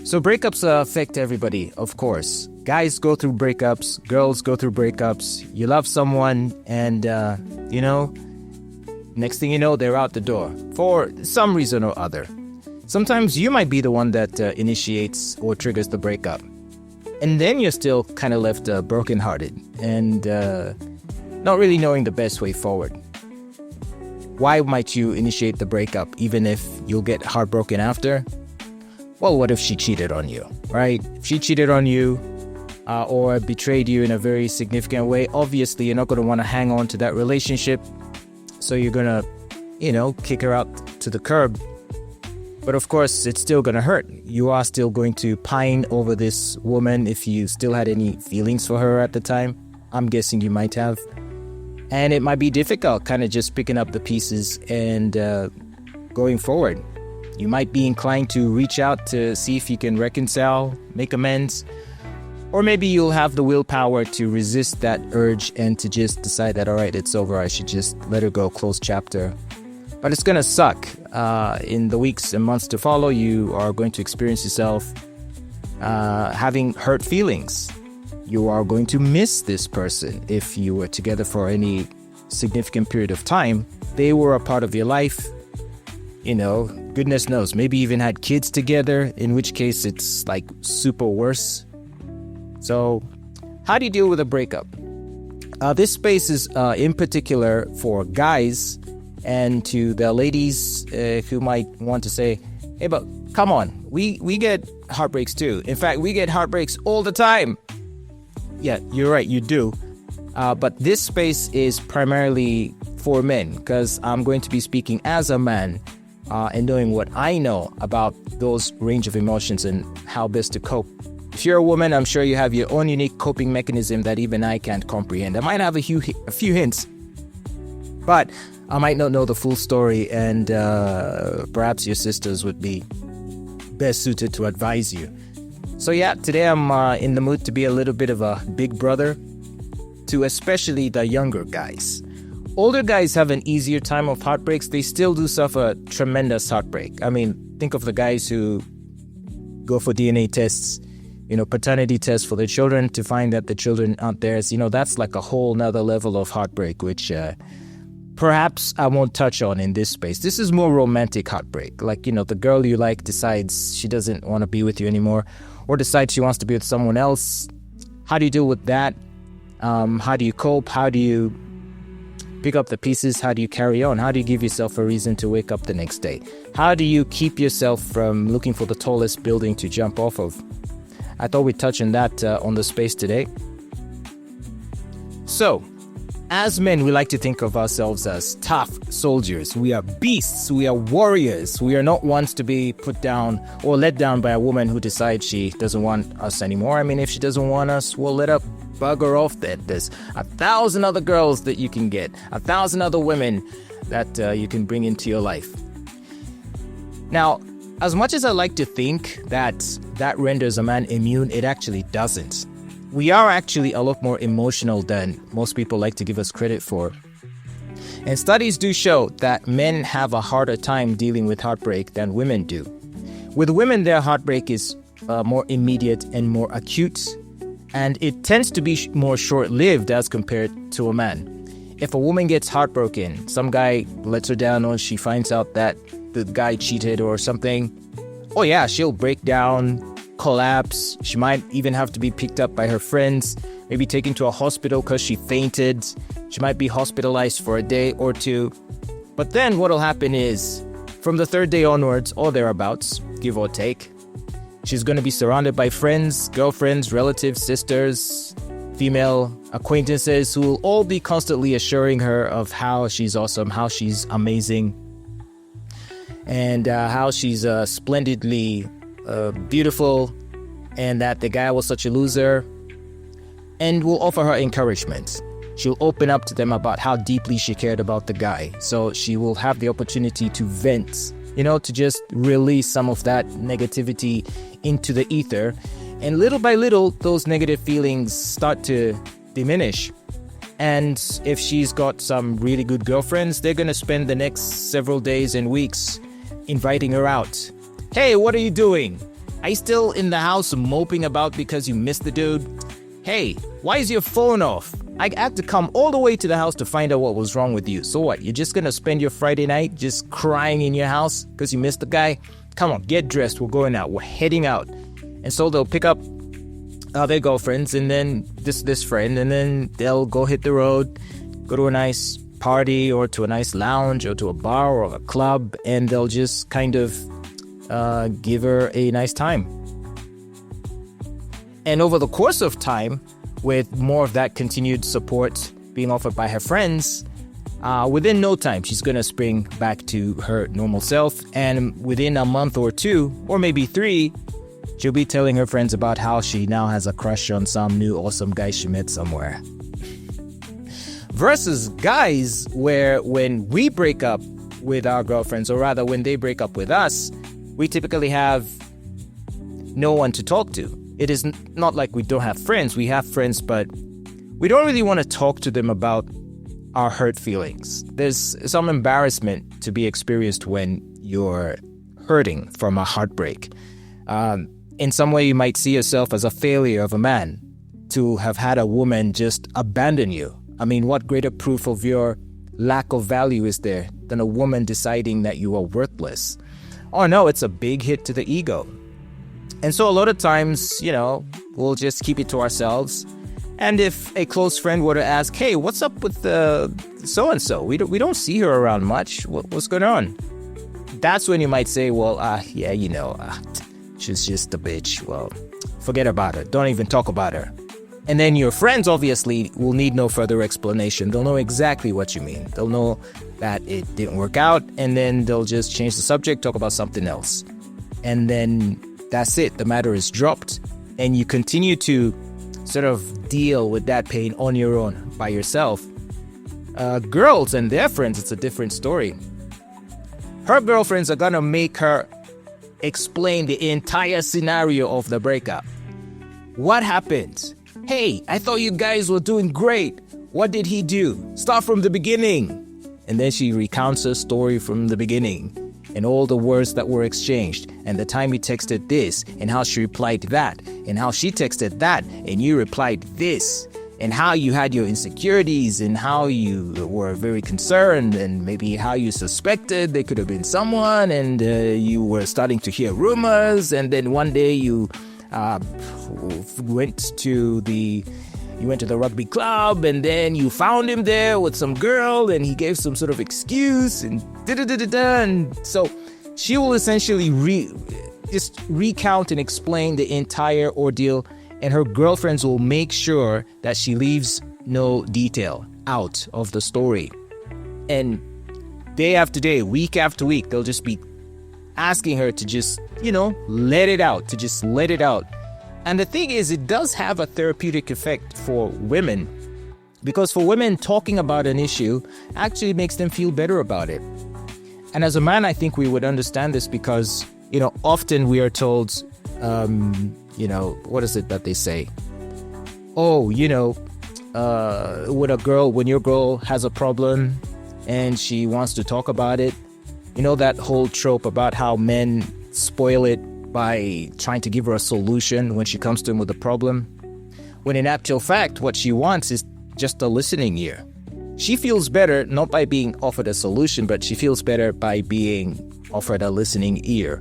So breakups affect everybody, of course. Guys go through breakups, girls go through breakups. You love someone and, next thing you know, they're out the door for some reason or other. Sometimes you might be the one that initiates or triggers the breakup. And then you're still kind of left brokenhearted and not really knowing the best way forward. Why might you initiate the breakup even if you'll get heartbroken after? Well, what if she cheated on you, right? If she cheated on you or betrayed you in a very significant way, obviously you're not going to want to hang on to that relationship. So you're going to, kick her out to the curb. But of course, it's still going to hurt. You are still going to pine over this woman if you still had any feelings for her at the time. I'm guessing you might have. And it might be difficult kind of just picking up the pieces and going forward. You might be inclined to reach out to see if you can reconcile, make amends. Or maybe you'll have the willpower to resist that urge and to just decide that, all right, it's over. I should just let her go, close chapter. But it's going to suck. In the weeks and months to follow, you are going to experience yourself having hurt feelings. You are going to miss this person if you were together for any significant period of time. They were a part of your life. Goodness knows, maybe even had kids together, in which case it's like super worse. So how do you deal with a breakup? This space is in particular for guys. And to the ladies who might want to say, hey, but come on, we get heartbreaks too. In fact, we get heartbreaks all the time. Yeah, you're right, you do. But this space is primarily for men because I'm going to be speaking as a man and knowing what I know about those range of emotions and how best to cope. If you're a woman, I'm sure you have your own unique coping mechanism that even I can't comprehend. I might have a few hints, but I might not know the full story, and perhaps your sisters would be best suited to advise you. So yeah, today I'm in the mood to be a little bit of a big brother to especially the younger guys. Older guys have an easier time of heartbreaks. They still do suffer tremendous heartbreak. I mean, think of the guys who go for DNA tests, paternity tests for their children to find that the children aren't theirs. That's like a whole nother level of heartbreak, which perhaps I won't touch on in this space. This is more romantic heartbreak. Like, the girl you like decides she doesn't want to be with you anymore or decides she wants to be with someone else. How do you deal with that? How do you cope? How do you pick up the pieces? How do you carry on? How do you give yourself a reason to wake up the next day? How do you keep yourself from looking for the tallest building to jump off of? I thought we'd touch on that on the space today. So, as men, we like to think of ourselves as tough soldiers. We are beasts. We are warriors. We are not ones to be put down or let down by a woman who decides she doesn't want us anymore. I mean, if she doesn't want us, we'll let her bugger off then. There's 1,000 other girls that you can get, 1,000 other women that you can bring into your life. Now, as much as I like to think that renders a man immune, it actually doesn't. We are actually a lot more emotional than most people like to give us credit for. And studies do show that men have a harder time dealing with heartbreak than women do. With women, their heartbreak is more immediate and more acute, and it tends to be more short-lived as compared to a man. If a woman gets heartbroken, some guy lets her down or she finds out that the guy cheated or something, oh yeah, she'll break down, collapse. She might even have to be picked up by her friends, maybe taken to a hospital because she fainted. She might be hospitalized for a day or two. But then what'll happen is, from the third day onwards, or thereabouts, give or take, she's going to be surrounded by friends, girlfriends, relatives, sisters, female acquaintances who will all be constantly assuring her of how she's awesome, how she's amazing, and how she's splendidly beautiful, and that the guy was such a loser, and will offer her encouragement. She'll open up to them about how deeply she cared about the guy. So she will have the opportunity to vent, to just release some of that negativity into the ether. And little by little, those negative feelings start to diminish. And if she's got some really good girlfriends, they're going to spend the next several days and weeks inviting her out. Hey, what are you doing? Are you still in the house moping about because you missed the dude? Hey, why is your phone off? I had to come all the way to the house to find out what was wrong with you. So what, you're just gonna spend your Friday night just crying in your house because you missed the guy? Come on, get dressed, we're going out, we're heading out. And so they'll pick up their girlfriends and then this friend, and then they'll go hit the road, go to a nice party or to a nice lounge or to a bar or a club, and they'll just kind of give her a nice time. And over the course of time, with more of that continued support being offered by her friends, within no time, she's going to spring back to her normal self. And within a month or 2, or maybe 3, she'll be telling her friends about how she now has a crush on some new awesome guy she met somewhere. Versus guys, where when we break up with our girlfriends, or rather when they break up with us, we typically have no one to talk to. It is not like we don't have friends. We have friends, but we don't really want to talk to them about our hurt feelings. There's some embarrassment to be experienced when you're hurting from a heartbreak. In some way, you might see yourself as a failure of a man to have had a woman just abandon you. I mean, what greater proof of your lack of value is there than a woman deciding that you are worthless? Oh no, it's a big hit to the ego. And so a lot of times, we'll just keep it to ourselves. And if a close friend were to ask, hey, what's up with so-and-so? We don't see her around much. What's going on? That's when you might say, well, she's just a bitch. Well, forget about her. Don't even talk about her. And then your friends obviously will need no further explanation. They'll know exactly what you mean. They'll know that it didn't work out, and then they'll just change the subject, talk about something else. And then that's it. The matter is dropped, and you continue to sort of deal with that pain on your own by yourself. Girls and their friends, it's a different story. Her girlfriends are gonna make her explain the entire scenario of the breakup. What happened? Hey, I thought you guys were doing great. What did he do? Start from the beginning. And then she recounts her story from the beginning, and all the words that were exchanged, and the time he texted this, and how she replied that, and how she texted that, and you replied this, and how you had your insecurities, and how you were very concerned, and maybe how you suspected there could have been someone, and you were starting to hear rumors, and then one day you went to the rugby club, and then you found him there with some girl, and he gave some sort of excuse, and and so she will essentially just recount and explain the entire ordeal, and her girlfriends will make sure that she leaves no detail out of the story. And day after day, week after week, they'll just be asking her to just, let it out, to just let it out. And the thing is, it does have a therapeutic effect for women, because for women, talking about an issue actually makes them feel better about it. And as a man, I think we would understand this because, often we are told, what is it that they say? Oh, when your girl has a problem and she wants to talk about it, that whole trope about how men spoil it by trying to give her a solution when she comes to him with a problem, when in actual fact, what she wants is just a listening ear. She feels better not by being offered a solution, but she feels better by being offered a listening ear.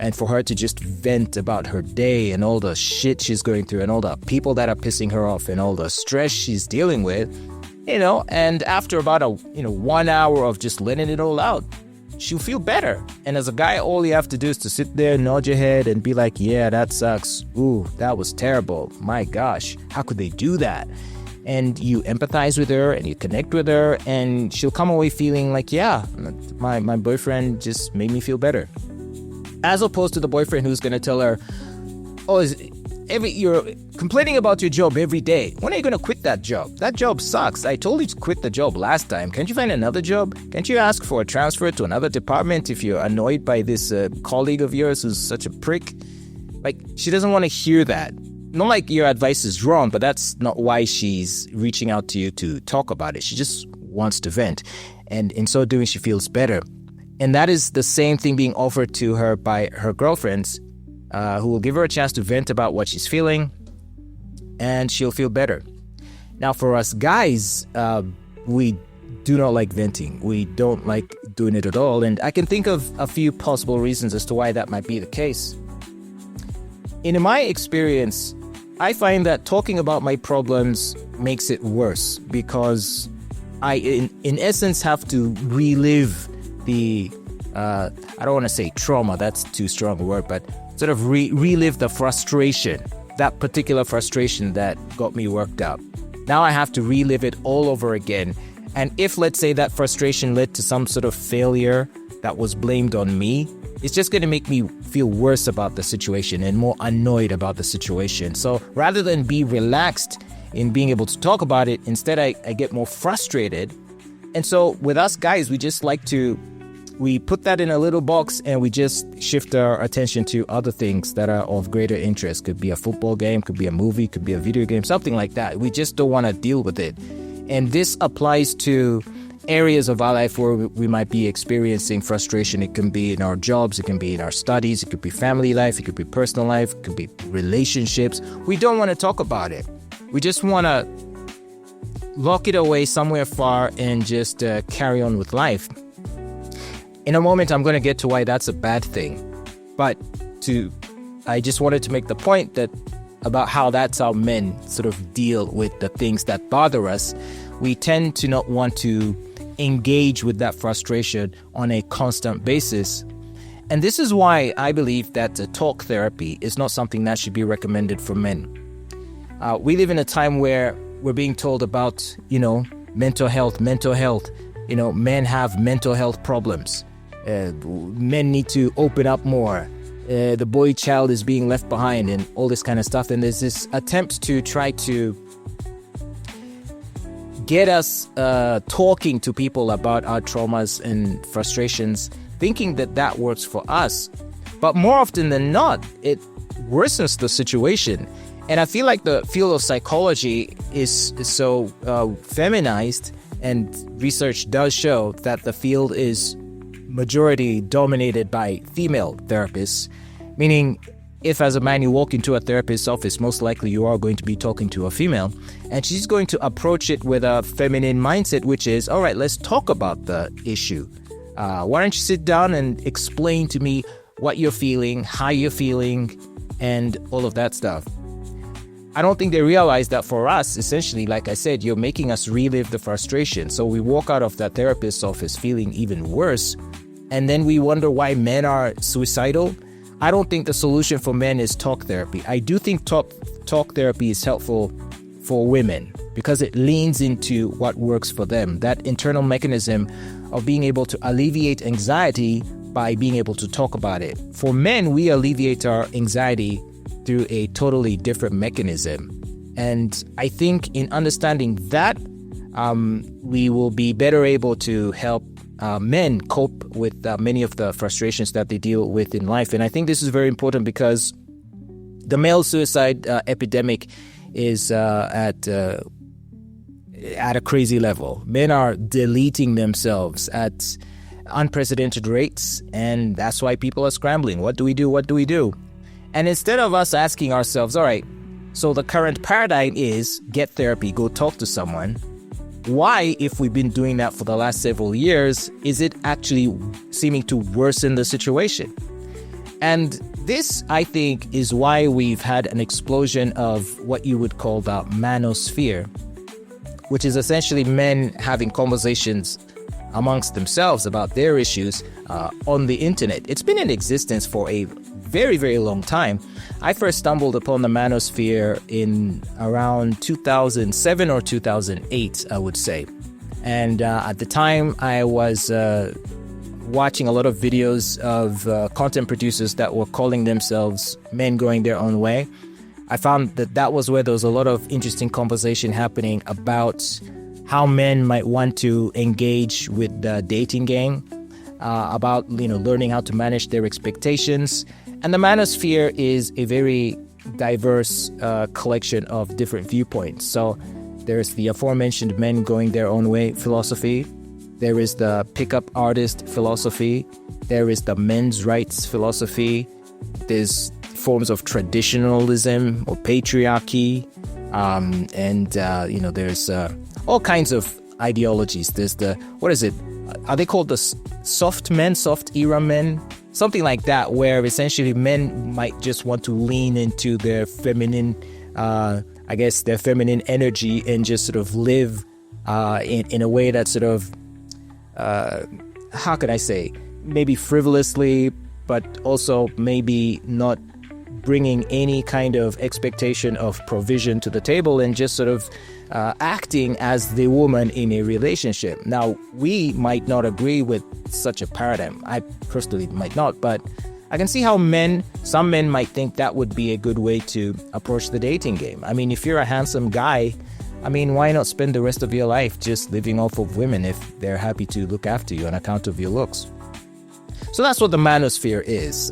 And for her to just vent about her day and all the shit she's going through and all the people that are pissing her off and all the stress she's dealing with, and after about 1 hour of just letting it all out, she'll feel better. And as a guy, all you have to do is to sit there, nod your head, and be like, yeah, that sucks. Ooh, that was terrible. My gosh, how could they do that? And you empathize with her and you connect with her, and she'll come away feeling like, yeah, my boyfriend just made me feel better. As opposed to the boyfriend who's going to tell her, oh, you're complaining about your job every day. When are you going to quit that job? That job sucks. I told you to quit the job last time. Can't you find another job? Can't you ask for a transfer to another department if you're annoyed by this colleague of yours who's such a prick? Like, she doesn't want to hear that. Not like your advice is wrong, but that's not why she's reaching out to you to talk about it. She just wants to vent. And in so doing, she feels better. And that is the same thing being offered to her by her girlfriends. who will give her a chance to vent about what she's feeling, and she'll feel better. Now, for us guys, we do not like venting. We don't like doing it at all. And I can think of a few possible reasons as to why that might be the case. In my experience, I find that talking about my problems makes it worse because I, in essence, have to relive the, I don't want to say trauma, that's too strong a word, but sort of relive the frustration, that particular frustration that got me worked up. Now I have to relive it all over again. And if, let's say, that frustration led to some sort of failure that was blamed on me, it's just going to make me feel worse about the situation and more annoyed about the situation. So rather than be relaxed in being able to talk about it, instead I get more frustrated. And so with us guys, we just like to, we put that in a little box and we just shift our attention to other things that are of greater interest. Could be a football game, could be a movie, could be a video game, something like that. We just don't want to deal with it. And this applies to areas of our life where we might be experiencing frustration. It can be in our jobs, it can be in our studies, it could be family life, it could be personal life, it could be relationships. We don't want to talk about it. We just want to lock it away somewhere far and just carry on with life. In a moment, I'm going to get to why that's a bad thing. But I just wanted to make the point that about how that's how men sort of deal with the things that bother us. We tend to not want to engage with that frustration on a constant basis. And this is why I believe that talk therapy is not something that should be recommended for men. We live in a time where we're being told about, mental health. Men have mental health problems. Men need to open up more. The boy child is being left behind and all this kind of stuff. And there's this attempt to try to get us talking to people about our traumas and frustrations, thinking that that works for us. But more often than not, it worsens the situation. And I feel like the field of psychology is so feminized, and research does show that the field is majority dominated by female therapists, meaning if as a man you walk into a therapist's office, most likely you are going to be talking to a female, and she's going to approach it with a feminine mindset, which is, all right, let's talk about the issue. Why don't you sit down and explain to me what you're feeling, how you're feeling, and all of that stuff. I don't think they realize that for us, essentially, like I said, you're making us relive the frustration. So we walk out of that therapist's office feeling even worse, and then we wonder why men are suicidal. I don't think the solution for men is talk therapy. I do think talk therapy is helpful for women because it leans into what works for them. That internal mechanism of being able to alleviate anxiety by being able to talk about it. For men, we alleviate our anxiety through a totally different mechanism. And I think in understanding that, we will be better able to help men cope with many of the frustrations that they deal with in life. And I think this is very important because the male suicide epidemic is at a crazy level. Men are deleting themselves at unprecedented rates, and that's why people are scrambling. What do we do? What do we do? And instead of us asking ourselves, all right, so the current paradigm is get therapy, go talk to someone. Why, if we've been doing that for the last several years, is it actually seeming to worsen the situation? And this, I think, is why we've had an explosion of what you would call the Manosphere, which is essentially men having conversations amongst themselves about their issues on the internet. It's been in existence for a very, very long time. I first stumbled upon the Manosphere in around 2007 or 2008, I would say. And at the time, I was watching a lot of videos of content producers that were calling themselves men going their own way. I found that was where there was a lot of interesting conversation happening about how men might want to engage with the dating game, about learning how to manage their expectations. And the Manosphere is a very diverse collection of different viewpoints. So there's the aforementioned men going their own way philosophy. There is the pickup artist philosophy. There is the men's rights philosophy. There's forms of traditionalism or patriarchy. There's all kinds of ideologies. There's what is it? Are they called the soft era men? Something like that, where essentially men might just want to lean into their feminine, their feminine energy and just sort of live in a way that sort of, how can I say, maybe frivolously, but also maybe not bringing any kind of expectation of provision to the table and just sort of acting as the woman in a relationship. Now, we might not agree with such a paradigm. I personally might not, but I can see how some men might think that would be a good way to approach the dating game. I mean, if you're a handsome guy, why not spend the rest of your life just living off of women if they're happy to look after you on account of your looks? So that's what the Manosphere is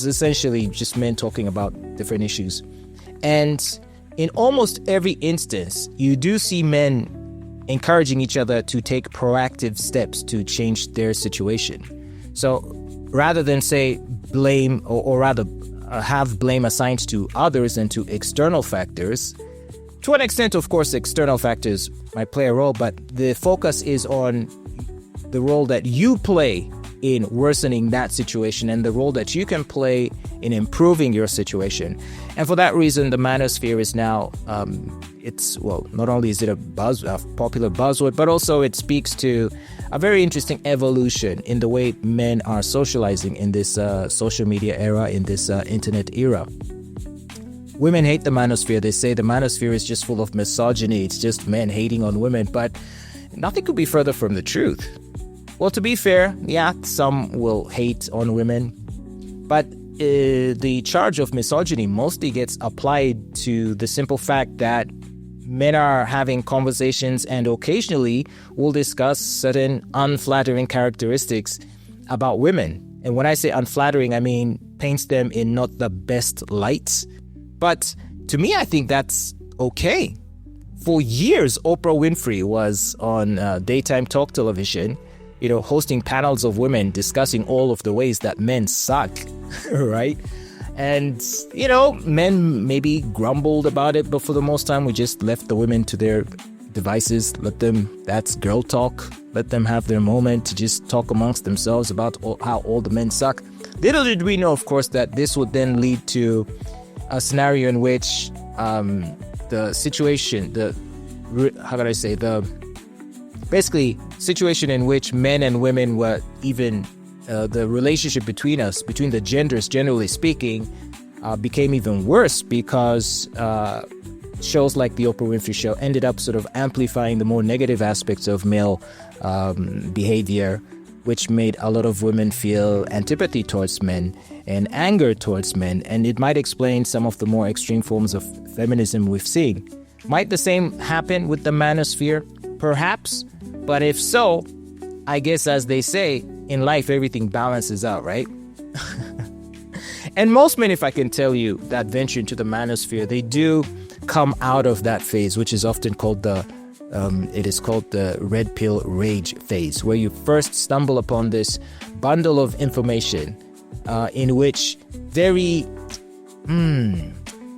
essentially just men talking about different issues. And in almost every instance, you do see men encouraging each other to take proactive steps to change their situation. So rather than say blame or rather have blame assigned to others and to external factors, to an extent, of course, external factors might play a role, but the focus is on the role that you play in worsening that situation and the role that you can play in improving your situation. And for that reason, the Manosphere is now, not only is it a popular buzzword, but also it speaks to a very interesting evolution in the way men are socializing in this social media era, in this internet era. Women hate the Manosphere. They say the Manosphere is just full of misogyny. It's just men hating on women, but nothing could be further from the truth. Well, to be fair, yeah, some will hate on women, but the charge of misogyny mostly gets applied to the simple fact that men are having conversations and occasionally will discuss certain unflattering characteristics about women. And when I say unflattering, I mean paints them in not the best lights. But to me, I think that's okay. For years, Oprah Winfrey was on daytime talk television, hosting panels of women discussing all of the ways that men suck, right? And, men maybe grumbled about it, but for the most time, we just left the women to their devices. That's girl talk. Let them have their moment to just talk amongst themselves about how all the men suck. Little did we know, of course, that this would then lead to a scenario in which the situation, situation in which men and women were even the relationship between the genders, generally speaking, became even worse because shows like the Oprah Winfrey Show ended up sort of amplifying the more negative aspects of male behavior, which made a lot of women feel antipathy towards men and anger towards men, and it might explain some of the more extreme forms of feminism we've seen. Might the same happen with the Manosphere? Perhaps. But if so, I guess as they say, in life everything balances out, right? And most men, if I can tell you, that venture into the Manosphere, they do come out of that phase, which is often called the red pill rage phase, where you first stumble upon this bundle of information in which very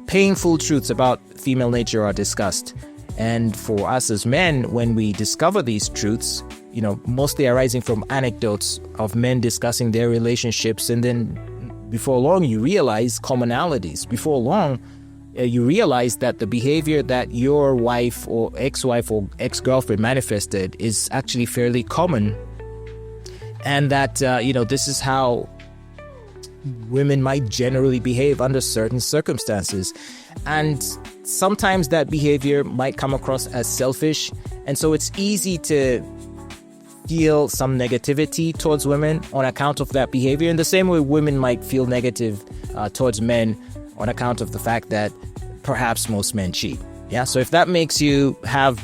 painful truths about female nature are discussed. And for us as men, when we discover these truths, mostly arising from anecdotes of men discussing their relationships, and then before long you realize commonalities. Before long, you realize that the behavior that your wife or ex-girlfriend manifested is actually fairly common, and that this is how women might generally behave under certain circumstances. And sometimes that behavior might come across as selfish, and so it's easy to feel some negativity towards women on account of that behavior, in the same way women might feel negative towards men on account of the fact that perhaps most men cheat. Yeah, so if that makes you have,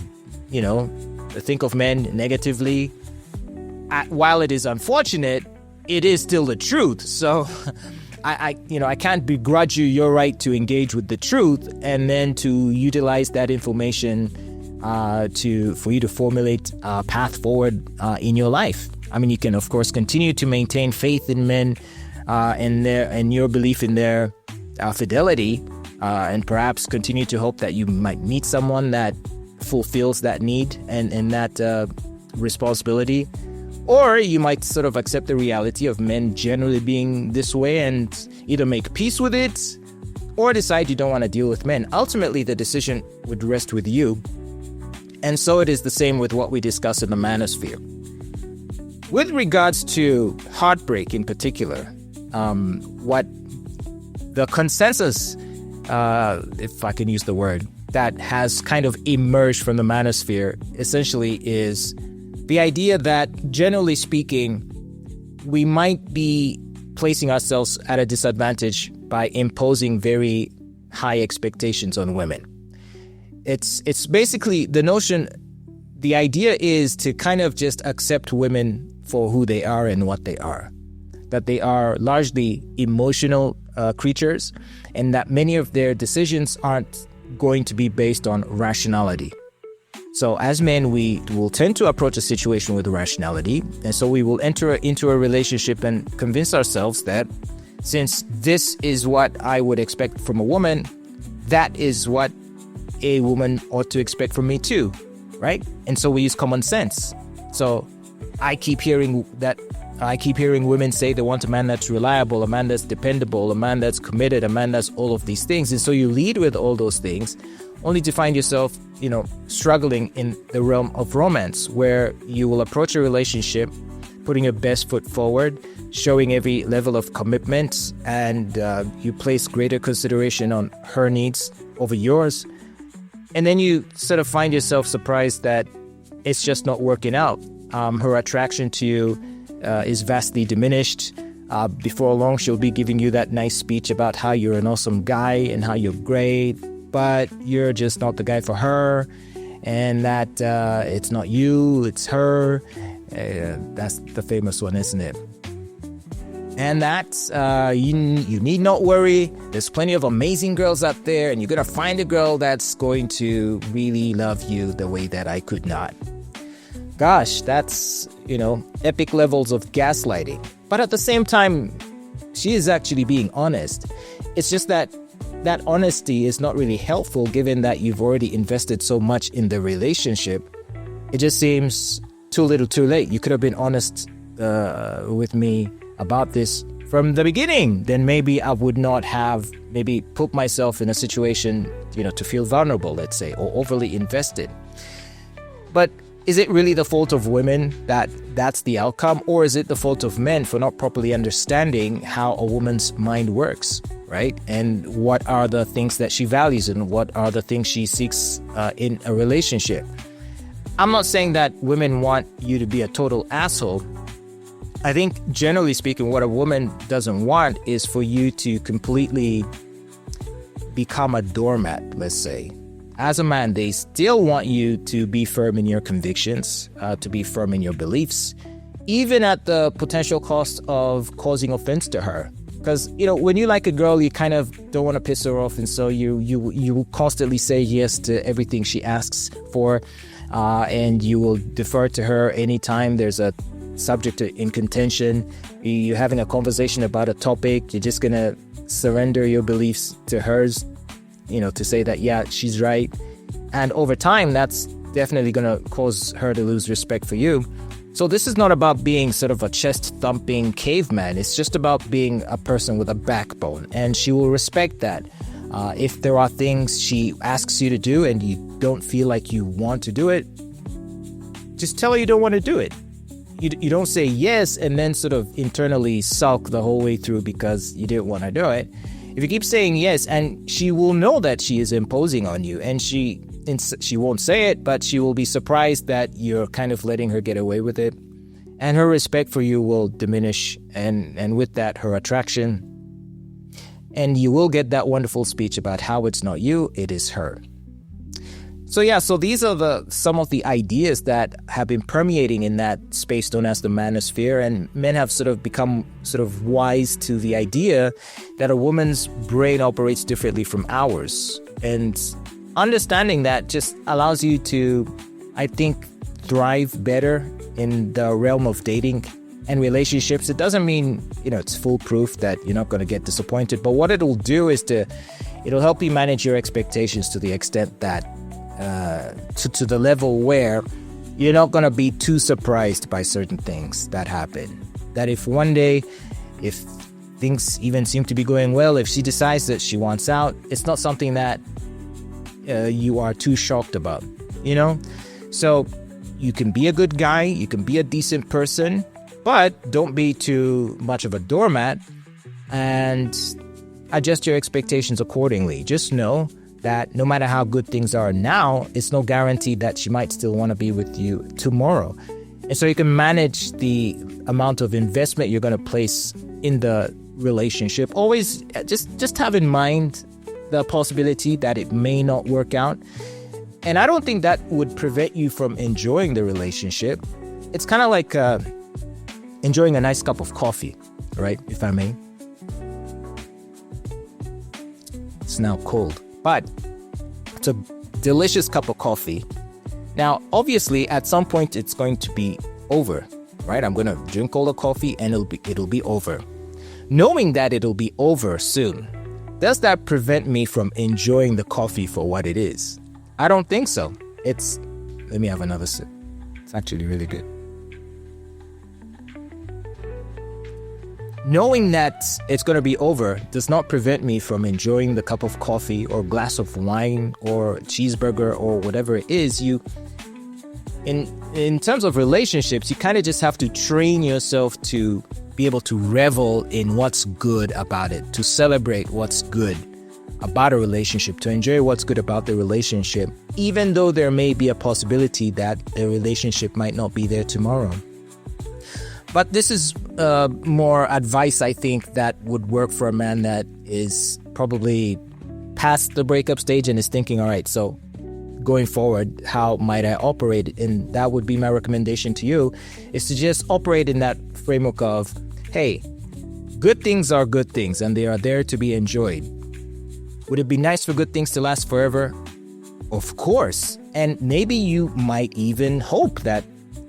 think of men negatively, while it is unfortunate, it is still the truth. So I can't begrudge you your right to engage with the truth and then to utilize that information for you to formulate a path forward in your life. I mean, you can of course continue to maintain faith in men and your belief in their fidelity, and perhaps continue to hope that you might meet someone that fulfills that need and that responsibility. Or you might sort of accept the reality of men generally being this way and either make peace with it or decide you don't want to deal with men. Ultimately, the decision would rest with you. And so it is the same with what we discussed in the Manosphere. With regards to heartbreak in particular, what the consensus, if I can use the word, that has kind of emerged from the Manosphere essentially is the idea that, generally speaking, we might be placing ourselves at a disadvantage by imposing very high expectations on women. It's basically the notion, the idea is to kind of just accept women for who they are and what they are. That they are largely emotional creatures, and that many of their decisions aren't going to be based on rationality. So as men, we will tend to approach a situation with rationality, and so we will enter into a relationship and convince ourselves that since this is what I would expect from a woman, that is what a woman ought to expect from me too, right? And so we use common sense. So I keep hearing women say they want a man that's reliable, a man that's dependable, a man that's committed, a man that's all of these things. And so you lead with all those things, only to find yourself, struggling in the realm of romance, where you will approach a relationship, putting your best foot forward, showing every level of commitment, and you place greater consideration on her needs over yours. And then you sort of find yourself surprised that it's just not working out. Her attraction to you is vastly diminished. Before long, she'll be giving you that nice speech about how you're an awesome guy and how you're great, but you're just not the guy for her, and that it's not you, it's her. That's the famous one, isn't it? And that's, you need not worry. There's plenty of amazing girls out there, and you're going to find a girl that's going to really love you the way that I could not. Gosh, that's, epic levels of gaslighting. But at the same time, she is actually being honest. It's just that honesty is not really helpful given that you've already invested so much in the relationship. It just seems too little too late. You could have been honest with me about this from the beginning. Then maybe I would not have put myself in a situation, to feel vulnerable, let's say, or overly invested. But is it really the fault of women that that's the outcome? Or is it the fault of men for not properly understanding how a woman's mind works, right? And what are the things that she values and what are the things she seeks in a relationship? I'm not saying that women want you to be a total asshole. I think, generally speaking, what a woman doesn't want is for you to completely become a doormat, let's say. As a man, they still want you to be firm in your convictions, to be firm in your beliefs, even at the potential cost of causing offense to her. Because, when you like a girl, you kind of don't want to piss her off, and so you will constantly say yes to everything she asks for, and you will defer to her anytime there's a subject in contention. You're having a conversation about a topic, you're just going to surrender your beliefs to hers, to say that, yeah, she's right. And over time, that's definitely going to cause her to lose respect for you. So this is not about being sort of a chest-thumping caveman. It's just about being a person with a backbone. And she will respect that. If there are things she asks you to do and you don't feel like you want to do it, just tell her you don't want to do it. You don't say yes and then sort of internally sulk the whole way through because you didn't want to do it. If you keep saying yes, and she will know that she is imposing on you, and she won't say it, but she will be surprised that you're kind of letting her get away with it, and her respect for you will diminish, and with that, her attraction. And you will get that wonderful speech about how it's not you, it is her. So these are some of the ideas that have been permeating in that space known as the manosphere, and men have sort of become sort of wise to the idea that a woman's brain operates differently from ours. And understanding that just allows you to, I think, thrive better in the realm of dating and relationships, it doesn't mean, it's foolproof that you're not going to get disappointed. But what it'll do is it'll help you manage your expectations to the extent that, to the level where you're not going to be too surprised by certain things that happen. That if one day, if things even seem to be going well, if she decides that she wants out, it's not something that you are too shocked about, So you can be a good guy, you can be a decent person, but don't be too much of a doormat and adjust your expectations accordingly. Just know that no matter how good things are now, it's no guarantee that she might still want to be with you tomorrow. And so you can manage the amount of investment you're going to place in the relationship. Always just have in mind the possibility that it may not work out. And I don't think that would prevent you from enjoying the relationship. It's kind of like enjoying a nice cup of coffee, right? If I may. It's now cold, but it's a delicious cup of coffee. Now, obviously, at some point, it's going to be over, right? I'm going to drink all the coffee and it'll be over. Knowing that it'll be over soon, does that prevent me from enjoying the coffee for what it is? I don't think so. Let me have another sip. It's actually really good. Knowing that it's going to be over does not prevent me from enjoying the cup of coffee or glass of wine or cheeseburger or whatever it is. In terms of relationships, you kind of just have to train yourself to be able to revel in what's good about it, to celebrate what's good about a relationship, to enjoy what's good about the relationship, even though there may be a possibility that the relationship might not be there tomorrow. But this is more advice, I think, that would work for a man that is probably past the breakup stage and is thinking, all right, so going forward, how might I operate? And that would be my recommendation to you, is to just operate in that framework of, hey, good things are good things and they are there to be enjoyed. Would it be nice for good things to last forever? Of course. And maybe you might even hope that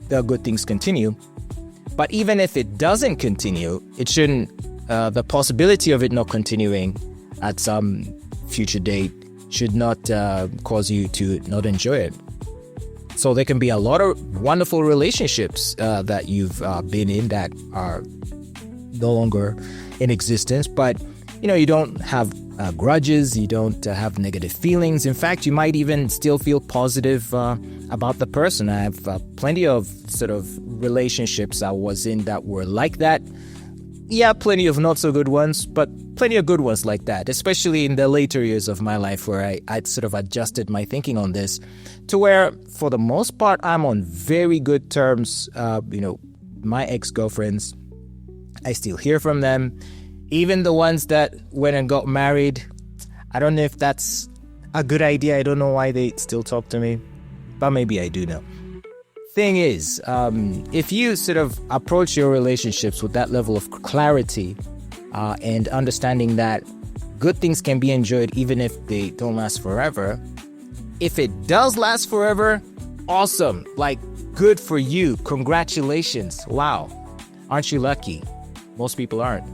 the good things continue. But even if it doesn't continue, it shouldn't, the possibility of it not continuing at some future date should not cause you to not enjoy it. So there can be a lot of wonderful relationships that you've been in that are no longer in existence, but you don't have grudges, you don't have negative feelings. In fact, you might even still feel positive about the person. I have plenty of sort of relationships I was in that were like that. Yeah, plenty of not so good ones, but plenty of good ones like that, especially in the later years of my life where I'd sort of adjusted my thinking on this to where, for the most part, I'm on very good terms. My ex-girlfriends, I still hear from them. Even the ones that went and got married, I don't know if that's a good idea. I don't know why they still talk to me, but maybe I do know. Thing is, if you sort of approach your relationships with that level of clarity and understanding that good things can be enjoyed even if they don't last forever, if it does last forever, awesome. Like, good for you. Congratulations. Wow. Aren't you lucky? Most people aren't.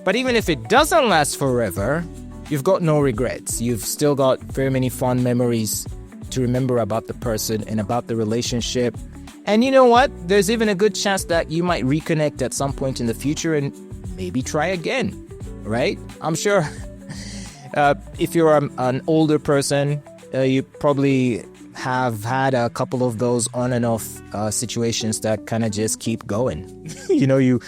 But even if it doesn't last forever, you've got no regrets. You've still got very many fond memories to remember about the person and about the relationship. And you know what? There's even a good chance that you might reconnect at some point in the future and maybe try again, right? I'm sure if you're an older person, you probably have had a couple of those on and off situations that kind of just keep going. You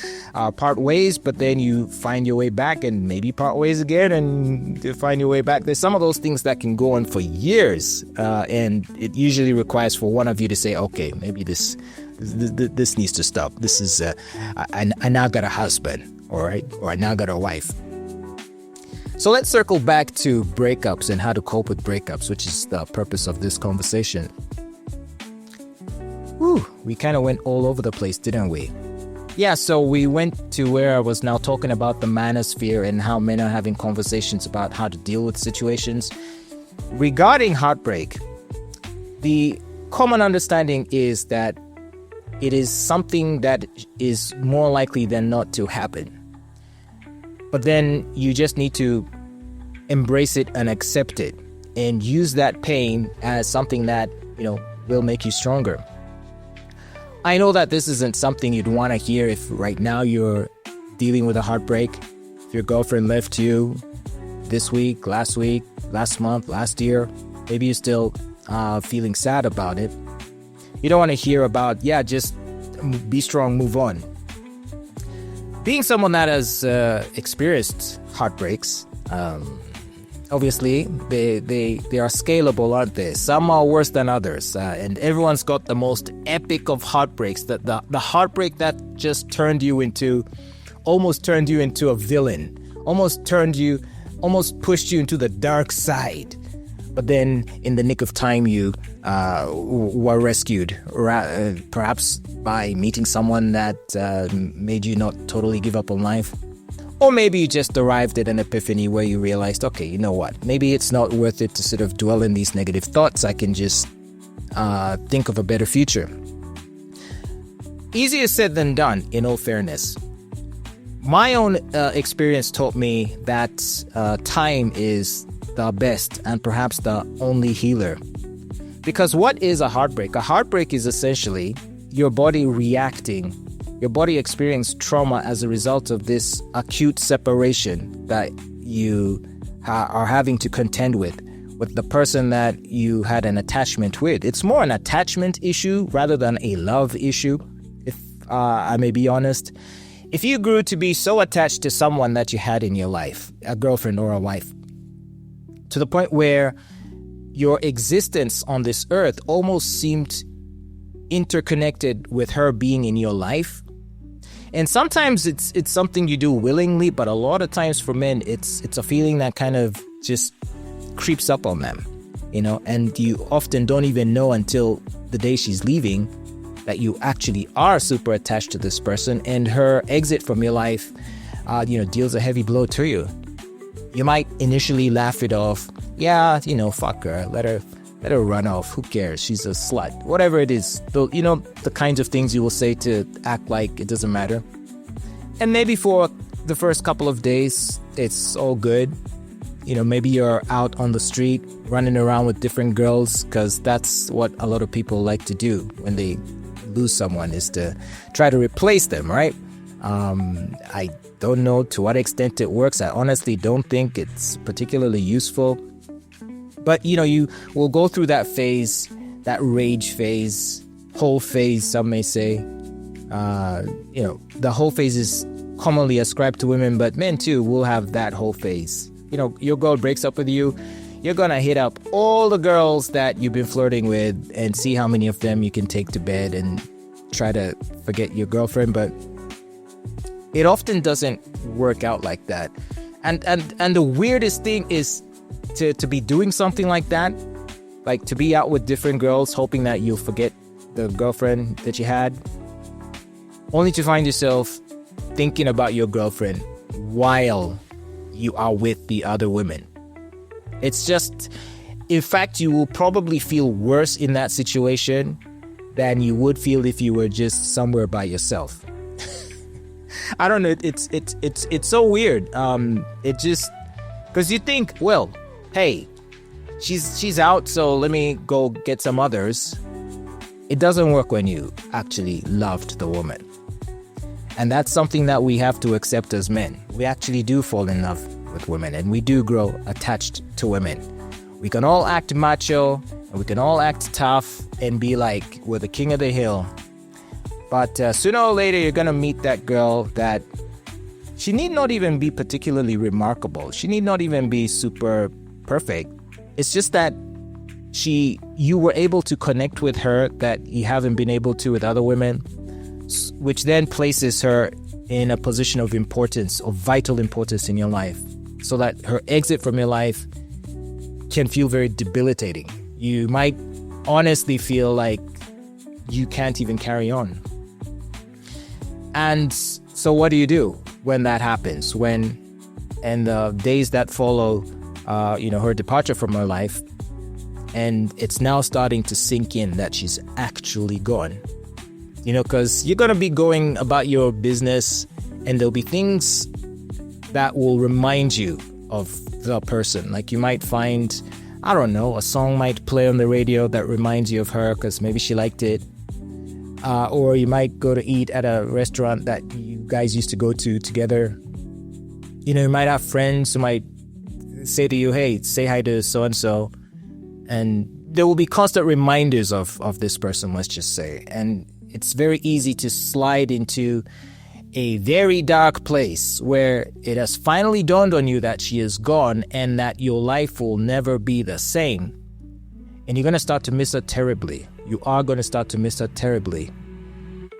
part ways, but then you find your way back and maybe part ways again and you find your way back. There's some of those things that can go on for years. And it usually requires for one of you to say, okay, maybe this needs to stop. This is, I now got a husband, all right? Or I now got a wife. So let's circle back to breakups and how to cope with breakups, which is the purpose of this conversation. We kind of went all over the place, didn't we? Yeah, so we went to where I was now talking about the Manosphere and how men are having conversations about how to deal with situations. Regarding heartbreak, the common understanding is that it is something that is more likely than not to happen. But then you just need to embrace it and accept it and use that pain as something that, will make you stronger. I know that this isn't something you'd want to hear if right now you're dealing with a heartbreak. If your girlfriend left you this week, last month, last year, maybe you're still feeling sad about it. You don't want to hear about, just be strong, move on. Being someone that has experienced heartbreaks, obviously they are scalable, aren't they? Some are worse than others, and everyone's got the most epic of heartbreaks. That the heartbreak that just almost turned you into a villain, almost pushed you into the dark side. But then in the nick of time, you were rescued, perhaps by meeting someone that made you not totally give up on life. Or maybe you just arrived at an epiphany where you realized, okay, you know what? Maybe it's not worth it to sort of dwell in these negative thoughts. I can just think of a better future. Easier said than done, in all fairness. My own experience taught me that time is the best and perhaps the only healer. Because what is a heartbreak? A heartbreak is essentially your body reacting, your body experiencing trauma as a result of this acute separation that you are having to contend with the person that you had an attachment with. It's more an attachment issue rather than a love issue, if I may be honest. If you grew to be so attached to someone that you had in your life, a girlfriend or a wife, to the point where your existence on this earth almost seemed interconnected with her being in your life. And sometimes it's something you do willingly, but a lot of times for men, it's a feeling that kind of just creeps up on them, and you often don't even know until the day she's leaving that you actually are super attached to this person, and her exit from your life, deals a heavy blow to you. You might initially laugh it off. Yeah, fuck her. Let her run off. Who cares? She's a slut. Whatever it is. The kinds of things you will say to act like it doesn't matter. And maybe for the first couple of days, it's all good. Maybe you're out on the street running around with different girls, because that's what a lot of people like to do when they lose someone, is to try to replace them, right? I don't know to what extent it works. I honestly don't think it's particularly useful. But, you will go through that phase, that rage phase, whole phase, some may say. The whole phase is commonly ascribed to women, but men too will have that whole phase. Your girl breaks up with you, you're going to hit up all the girls that you've been flirting with and see how many of them you can take to bed and try to forget your girlfriend. But it often doesn't work out like that. And the weirdest thing is to be doing something like that, like to be out with different girls hoping that you'll forget the girlfriend that you had, only to find yourself thinking about your girlfriend while you are with the other women. It's just, in fact, you will probably feel worse in that situation than you would feel if you were just somewhere by yourself. I don't know. It's so weird. It just, because you think, well, hey, she's out, so let me go get some others. It doesn't work when you actually loved the woman. And that's something that we have to accept as men. We actually do fall in love with women, and we do grow attached to women. We can all act macho, and we can all act tough and be like we're the king of the hill. But sooner or later, you're going to meet that girl that she need not even be particularly remarkable. She need not even be super perfect. It's just that you were able to connect with her that you haven't been able to with other women, which then places her in a position of importance, of vital importance in your life, so that her exit from your life can feel very debilitating. You might honestly feel like you can't even carry on. And so what do you do when that happens? When, in the days that follow, her departure from her life, and it's now starting to sink in that she's actually gone. because you're going to be going about your business and there'll be things that will remind you of the person. Like you might find, I don't know, a song might play on the radio that reminds you of her because maybe she liked it. Or you might go to eat at a restaurant that you guys used to go to together. You might have friends who might say to you, hey, say hi to so-and-so. And there will be constant reminders of this person, let's just say. And it's very easy to slide into a very dark place where it has finally dawned on you that she is gone and that your life will never be the same. And you're going to start to miss her terribly. You are going to start to miss her terribly.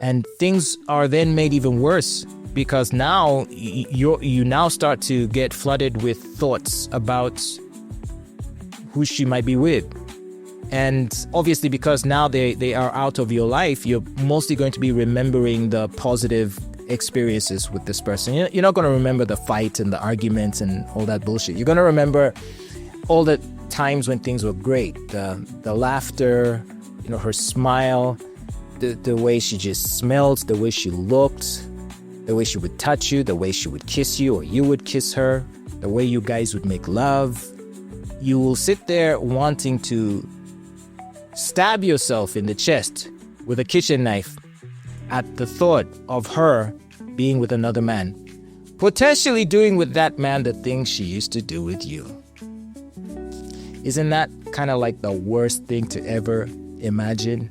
And things are then made even worse because now you now start to get flooded with thoughts about who she might be with. And obviously because now they are out of your life, you're mostly going to be remembering the positive experiences with this person. You're not going to remember the fight and the arguments and all that bullshit. You're going to remember all the times when things were great, the laughter, her smile, the way she just smelled, the way she looked, the way she would touch you, the way she would kiss you or you would kiss her, the way you guys would make love. You will sit there wanting to stab yourself in the chest with a kitchen knife at the thought of her being with another man, potentially doing with that man the things she used to do with you. Isn't that kind of like the worst thing to ever imagine?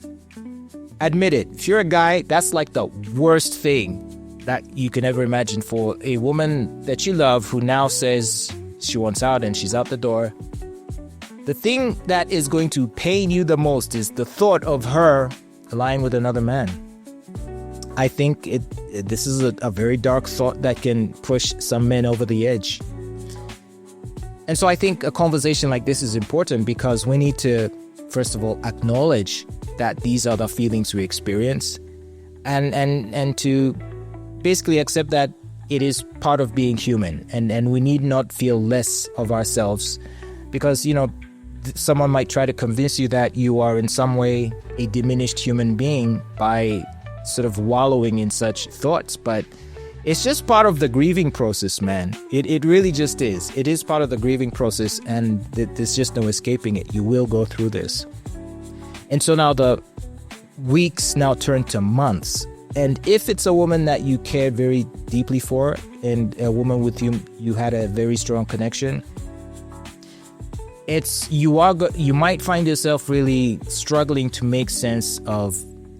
Admit it. If you're a guy, that's like the worst thing that you can ever imagine for a woman that you love who now says she wants out and she's out the door. The thing that is going to pain you the most is the thought of her lying with another man. I think this is a very dark thought that can push some men over the edge. And so I think a conversation like this is important because we need to, first of all, acknowledge that these are the feelings we experience and to basically accept that it is part of being human and we need not feel less of ourselves because, someone might try to convince you that you are in some way a diminished human being by sort of wallowing in such thoughts, but it's just part of the grieving process, man. It really just is. It is part of the grieving process and there's just no escaping it. You will go through this. And so now the weeks now turn to months. And if it's a woman that you cared very deeply for and a woman with whom you had a very strong connection, you might find yourself really struggling to make sense of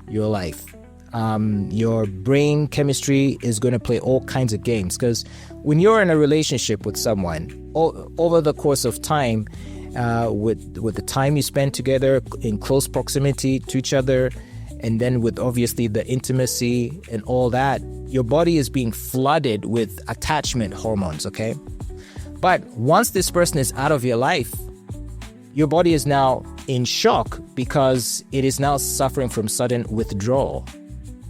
your life. Your brain chemistry is going to play all kinds of games because when you're in a relationship with someone, over the course of time, with the time you spend together in close proximity to each other, and then with obviously the intimacy and all that, your body is being flooded with attachment hormones, okay? But once this person is out of your life, your body is now in shock because it is now suffering from sudden withdrawal.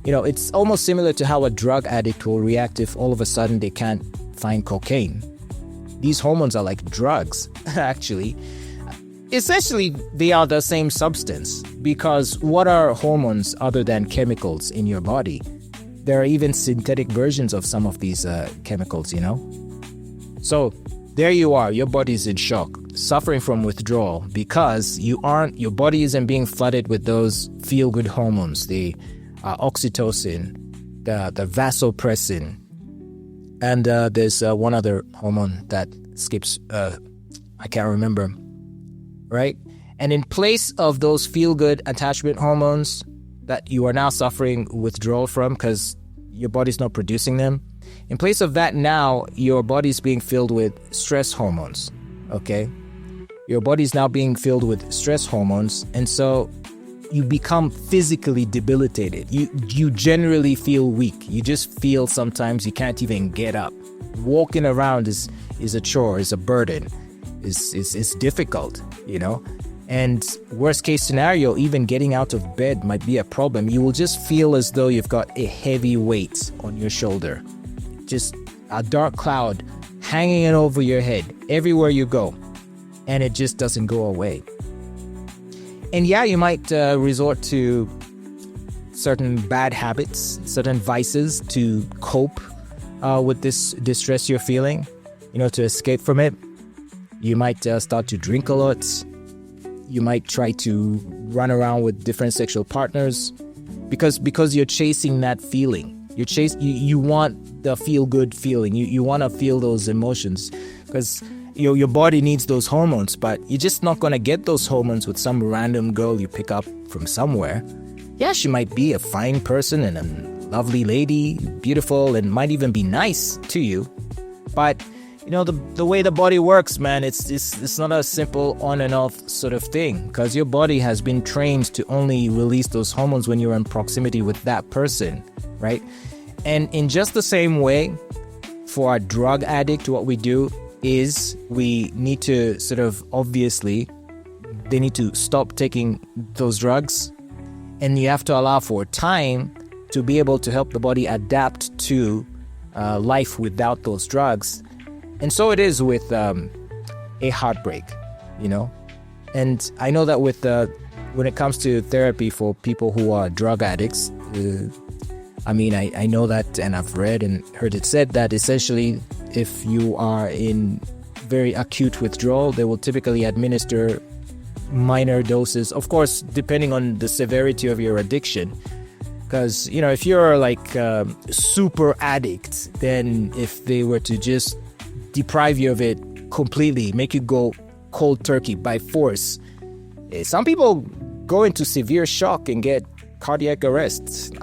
It's almost similar to how a drug addict will react if all of a sudden they can't find cocaine. These hormones are like drugs, actually. Essentially, they are the same substance because what are hormones other than chemicals in your body? There are even synthetic versions of some of these chemicals, So there you are, your body is in shock, suffering from withdrawal because your body isn't being flooded with those feel-good hormones, the oxytocin, the vasopressin, and there's one other hormone that skips, I can't remember, right? And in place of those feel-good attachment hormones that you are now suffering withdrawal from because your body's not producing them, in place of that now, your body's being filled with stress hormones, okay? Your body's now being filled with stress hormones, and so you become physically debilitated. You generally feel weak. You just feel sometimes you can't even get up. Walking around is a chore, is a burden, is difficult, And worst case scenario, even getting out of bed might be a problem. You will just feel as though you've got a heavy weight on your shoulder. Just a dark cloud hanging over your head everywhere you go. And it just doesn't go away. And yeah, you might resort to certain bad habits, certain vices to cope with this distress you're feeling, to escape from it. You might start to drink a lot. You might try to run around with different sexual partners because you're chasing that feeling. You want the feel-good feeling. You want to feel those emotions because your body needs those hormones, but you're just not going to get those hormones with some random girl you pick up from somewhere. Yeah, she might be a fine person and a lovely lady, beautiful, and might even be nice to you. But, the way the body works, man, it's not a simple on and off sort of thing because your body has been trained to only release those hormones when you're in proximity with that person, right? And in just the same way, for a drug addict, what we do is we need to they need to stop taking those drugs, and you have to allow for time to be able to help the body adapt to life without those drugs. And so it is with a heartbreak, And I know that when it comes to therapy for people who are drug addicts, I know that, and I've read and heard it said that essentially if you are in very acute withdrawal, they will typically administer minor doses, of course, depending on the severity of your addiction. Because, if you're like super addict, then if they were to just deprive you of it completely, make you go cold turkey by force, some people go into severe shock and get cardiac arrest.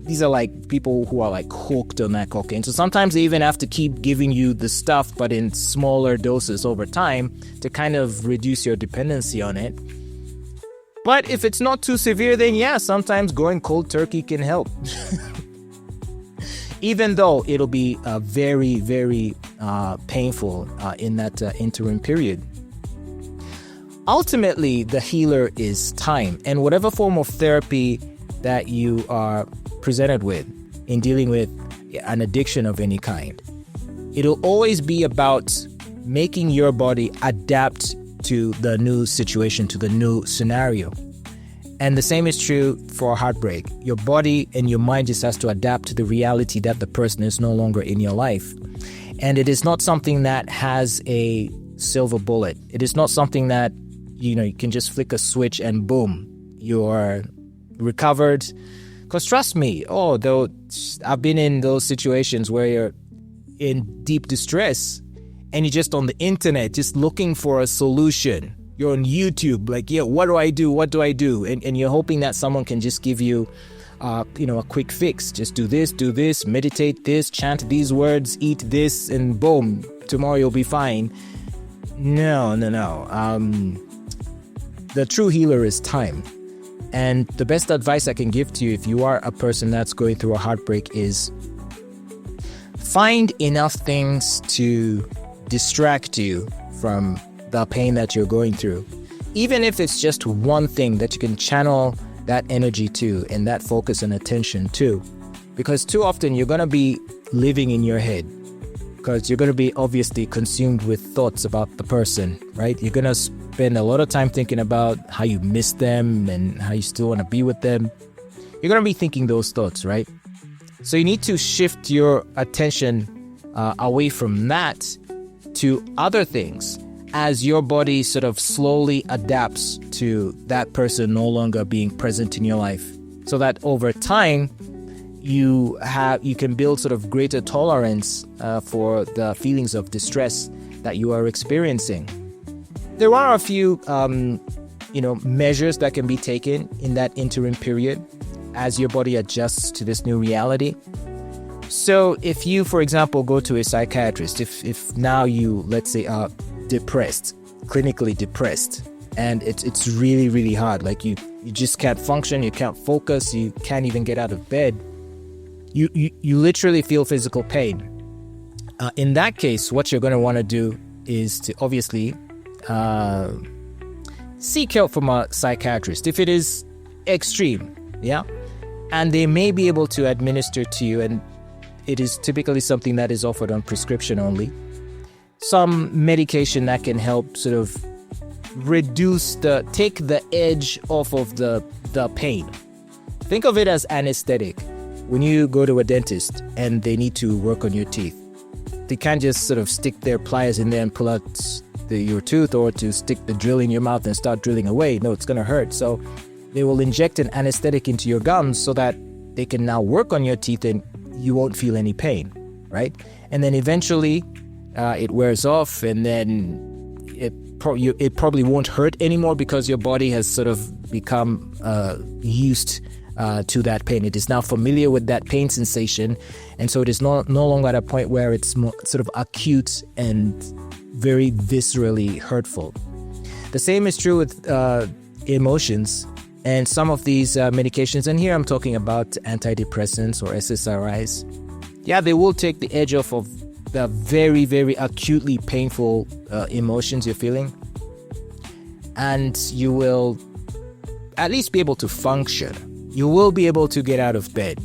These are like people who are like hooked on that cocaine. So sometimes they even have to keep giving you the stuff, but in smaller doses over time to kind of reduce your dependency on it. But if it's not too severe, then yeah, sometimes going cold turkey can help. Even though it'll be very, very painful in that interim period. Ultimately, the healer is time. And whatever form of therapy that you are presented with in dealing with an addiction of any kind, it'll always be about making your body adapt to the new situation, to the new scenario. And the same is true for heartbreak. Your body and your mind just has to adapt to the reality that the person is no longer in your life. And it is not something that has a silver bullet. It is not something that, you can just flick a switch and boom, you're recovered. Because trust me, though I've been in those situations where you're in deep distress and you're just on the internet, just looking for a solution. You're on YouTube, like, what do I do? What do I do? And you're hoping that someone can just give you, a quick fix. Just do this, meditate this, chant these words, eat this, and boom, tomorrow you'll be fine. No. The true healer is time. And the best advice I can give to you if you are a person that's going through a heartbreak is find enough things to distract you from the pain that you're going through. Even if it's just one thing that you can channel that energy to and that focus and attention to. Because too often you're going to be living in your head. Because you're going to be obviously consumed with thoughts about the person, right? You're going to spend a lot of time thinking about how you miss them and how you still want to be with them. You're going to be thinking those thoughts, right? So you need to shift your attention away from that to other things as your body sort of slowly adapts to that person no longer being present in your life. So that over time, you can build sort of greater tolerance for the feelings of distress that you are experiencing. There are a few, measures that can be taken in that interim period as your body adjusts to this new reality. So if you, for example, go to a psychiatrist, if now you, let's say, are depressed, clinically depressed, and it's really, really hard, like you just can't function, you can't focus, you can't even get out of bed, you literally feel physical pain. In that case, what you're going to want to do is to obviously seek help from a psychiatrist if it is extreme, and they may be able to administer to you, and it is typically something that is offered on prescription only, some medication that can help sort of take the edge off of the pain. Think of it as anesthetic. When you go to a dentist and they need to work on your teeth, they can't just sort of stick their pliers in there and pull out your tooth, or to stick the drill in your mouth and start drilling away. No, it's going to hurt. So they will inject an anesthetic into your gums so that they can now work on your teeth and you won't feel any pain, right? And then eventually it wears off, and then it probably won't hurt anymore because your body has sort of become used to that pain. It is now familiar with that pain sensation, and so it is no longer at a point where it's more sort of acute and very viscerally hurtful. The same is true with emotions and some of these medications, and here I'm talking about antidepressants or SSRIs. Yeah, they will take the edge off of the very, very acutely painful emotions you're feeling, and you will at least be able to function. You will be able to get out of bed.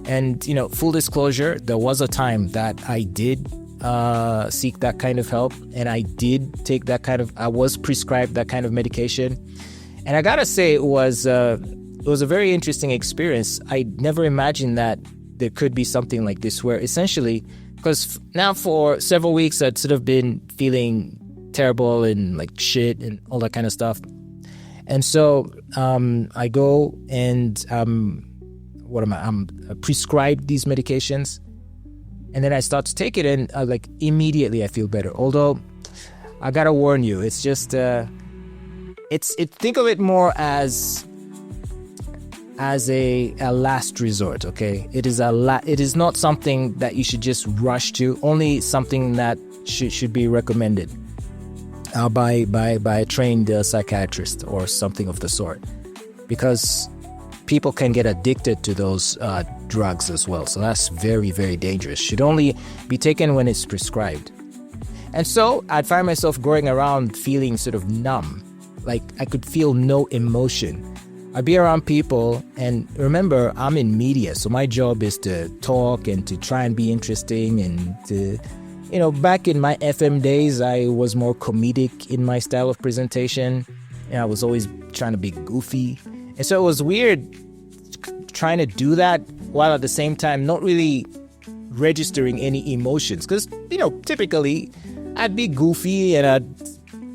And, full disclosure, there was a time that I did seek that kind of help, and I did take I was prescribed that kind of medication. And I gotta say, it was a very interesting experience. I never imagined that there could be something like this, where essentially, because now for several weeks I'd sort of been feeling terrible and like shit and all that kind of stuff. And so I go and I'm prescribed these medications, and then I start to take it, and immediately I feel better. Although I gotta warn you, it's just think of it more as a last resort. Okay, it is not something that you should just rush to. Only something that should be recommended by a trained psychiatrist or something of the sort, because people can get addicted to those drugs as well. So that's very, very dangerous. Should only be taken when it's prescribed. And so I'd find myself going around feeling sort of numb, like I could feel no emotion. I'd be around people, and remember, I'm in media, so my job is to talk and to try and be interesting, and to, back in my FM days, I was more comedic in my style of presentation, and I was always trying to be goofy. And so it was weird trying to do that while at the same time not really registering any emotions. Because, typically I'd be goofy and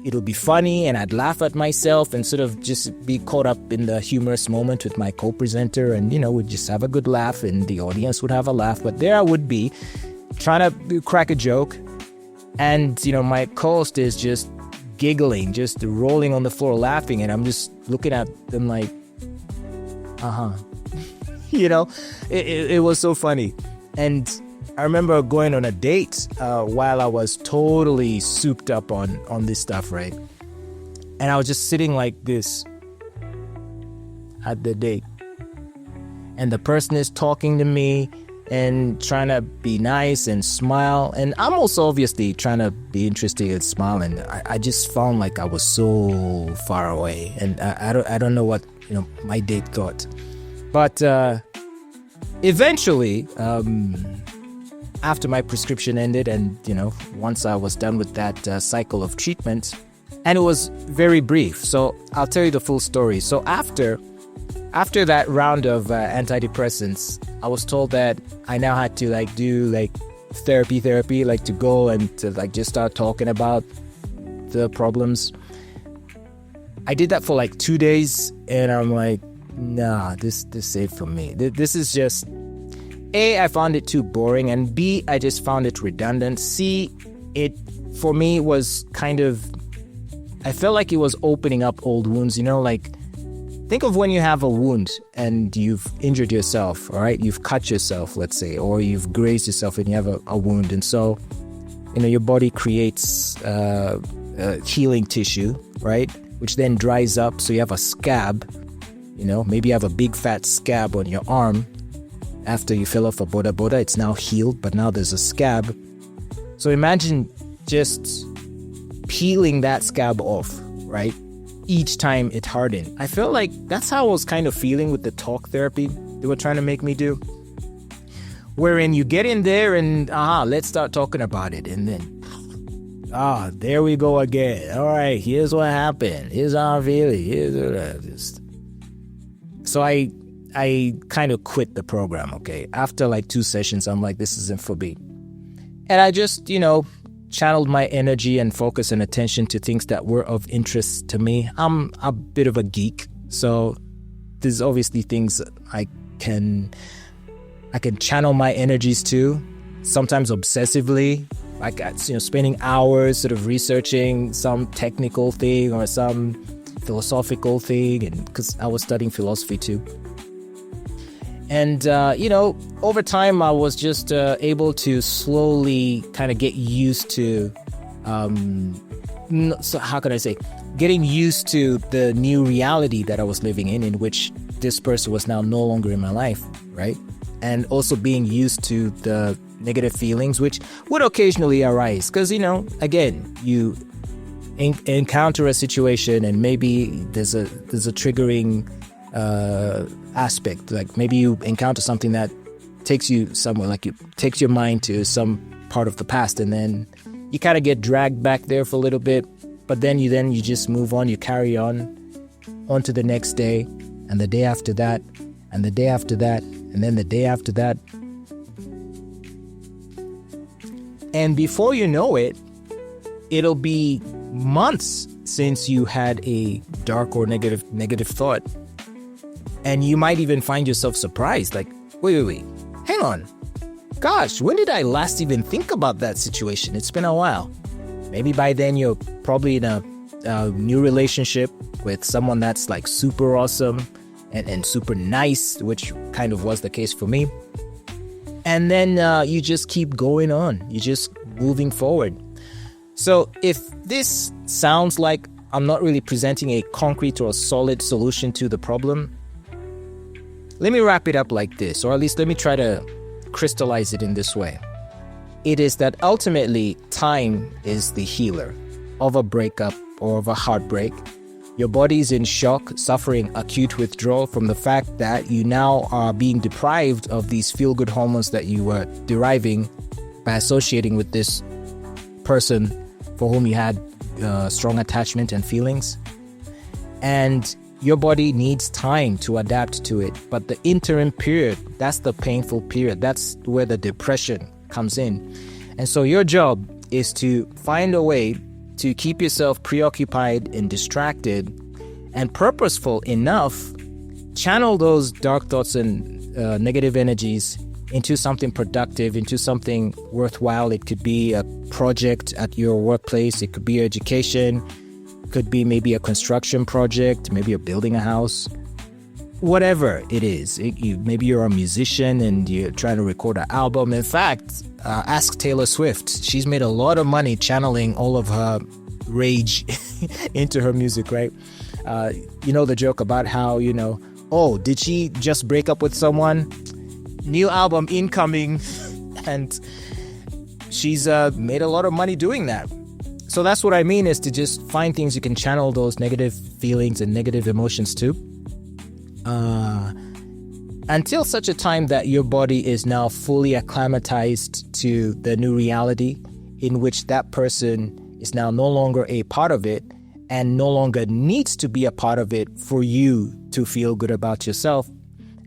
it'll be funny, and I'd laugh at myself and sort of just be caught up in the humorous moment with my co-presenter, and, we'd just have a good laugh and the audience would have a laugh. But there I would be trying to crack a joke, and, my co-host is just giggling, just rolling on the floor laughing, and I'm just looking at them like, it was so funny. And I remember going on a date while I was totally souped up on this stuff, right? And I was just sitting like this at the date, and the person is talking to me and trying to be nice and smile, and I'm also obviously trying to be interesting and smile, and I just found like I was so far away, and I don't know what my date thought. But eventually, after my prescription ended, and once I was done with that cycle of treatment, and it was very brief, so I'll tell you the full story. So after that round of antidepressants, I was told that I now had to do therapy, to go and to just start talking about the problems. I did that for 2 days, and I'm like, nah, this ain't for me. This is just, A, I found it too boring, and B, I just found it redundant. C, it for me was kind of, I felt like it was opening up old wounds. Think of when you have a wound and you've injured yourself, all right? You've cut yourself, let's say, or you've grazed yourself and you have a wound. And so, your body creates healing tissue, right? Which then dries up. So you have a scab, maybe you have a big fat scab on your arm. After you fell off a boda, it's now healed, but now there's a scab. So imagine just peeling that scab off, right? Each time it hardened. I felt like that's how I was kind of feeling with the talk therapy they were trying to make me do. Wherein you get in there and, let's start talking about it. And then, there we go again. All right, here's what happened. Here's how I'm feeling. So I I kind of quit the program, okay? After like 2 sessions, I'm like, this isn't for me. And I just, channeled my energy and focus and attention to things that were of interest to me. I'm a bit of a geek, so there's obviously things I can channel my energies to, sometimes obsessively, like spending hours sort of researching some technical thing or some philosophical thing, and because I was studying philosophy too. And over time I was just able to slowly kind of get used to getting used to the new reality that I was living in which this person was now no longer in my life, right? And also being used to the negative feelings which would occasionally arise because, again, you encounter a situation and maybe there's a triggering aspect. Like maybe you encounter something that takes you somewhere, like it takes your mind to some part of the past, and then you kind of get dragged back there for a little bit, but then you just move on, you carry on to the next day, and the day after that, and the day after that, and then the day after that. And before you know it, it'll be months since you had a dark or negative thought. And you might even find yourself surprised, like, wait, hang on. Gosh, when did I last even think about that situation? It's been a while. Maybe by then you're probably in a new relationship with someone that's like super awesome and super nice, which kind of was the case for me. And then you just keep going on. You're just moving forward. So if this sounds like I'm not really presenting a concrete or a solid solution to the problem, let me wrap it up like this, or at least let me try to crystallize it in this way. It is that ultimately time is the healer of a breakup or of a heartbreak. Your body is in shock, suffering acute withdrawal from the fact that you now are being deprived of these feel-good hormones that you were deriving by associating with this person for whom you had strong attachment and feelings. And your body needs time to adapt to it. But the interim period, that's the painful period. That's where the depression comes in. And so your job is to find a way to keep yourself preoccupied and distracted and purposeful enough, channel those dark thoughts and negative energies into something productive, into something worthwhile. It could be a project at your workplace. It could be education. Could be maybe a construction project, maybe you're building a house, whatever it is. Maybe you're a musician and you're trying to record an album. In fact, ask Taylor Swift. She's made a lot of money channeling all of her rage into her music, right? The joke about how, oh, did she just break up with someone? New album incoming. And she's made a lot of money doing that. So that's what I mean, is to just find things you can channel those negative feelings and negative emotions to. Until such a time that your body is now fully acclimatized to the new reality in which that person is now no longer a part of it and no longer needs to be a part of it for you to feel good about yourself.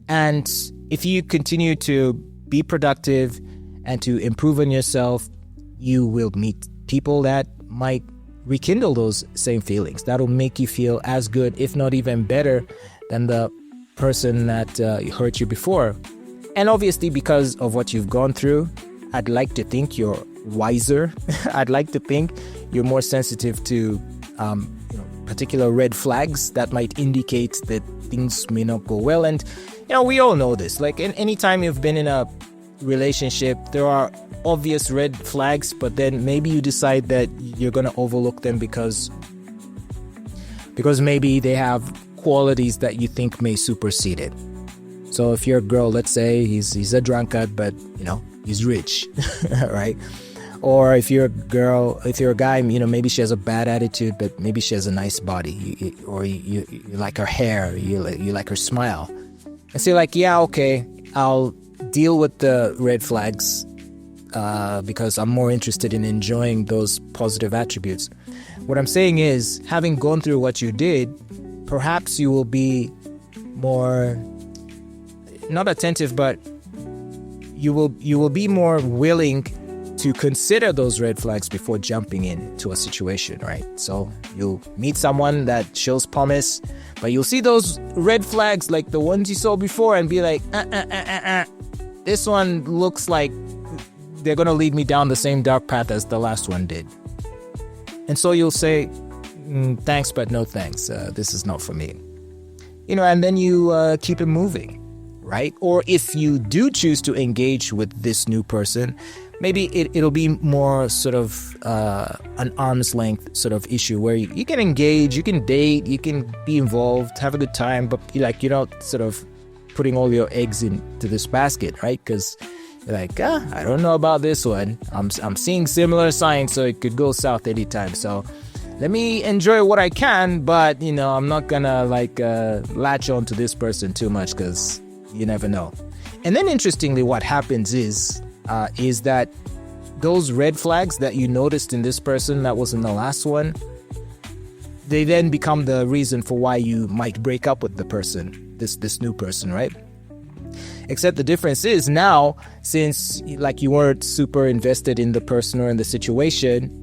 And if you continue to be productive and to improve on yourself, you will meet people that might rekindle those same feelings. That'll make you feel as good, if not even better, than the person that hurt you before. And obviously, because of what you've gone through, I'd like to think you're wiser. I'd like to think you're more sensitive to particular red flags that might indicate that things may not go well. And we all know this. Like anytime you've been in a relationship, there are obvious red flags, but then maybe you decide that you're going to overlook them because maybe they have qualities that you think may supersede it. So if you're a girl, let's say he's a drunkard, but he's rich, right? Or if you're a guy, maybe she has a bad attitude, but maybe she has a nice body, you like her hair, you like her smile. And say like, yeah, okay, I'll deal with the red flags because I'm more interested in enjoying those positive attributes. What I'm saying is, having gone through what you did, perhaps you will be more not attentive, but you will be more willing to consider those red flags before jumping into a situation, right? So you'll meet someone that shows promise, but you'll see those red flags like the ones you saw before and be like, this one looks like they're going to lead me down the same dark path as the last one did. And so you'll say, thanks, but no thanks. This is not for me. And then you keep it moving, right? Or if you do choose to engage with this new person, maybe it'll be more sort of an arm's length sort of issue where you can engage, you can date, you can be involved, have a good time, but you're not sort of putting all your eggs into this basket, right? Because you're like, I don't know about this one. I'm seeing similar signs, so it could go south anytime. So let me enjoy what I can, but I'm not gonna latch on to this person too much because you never know. And then interestingly, what happens is that those red flags that you noticed in this person that was in the last one, they then become the reason for why you might break up with the person, this new person, right? Except the difference is now, since you weren't super invested in the person or in the situation,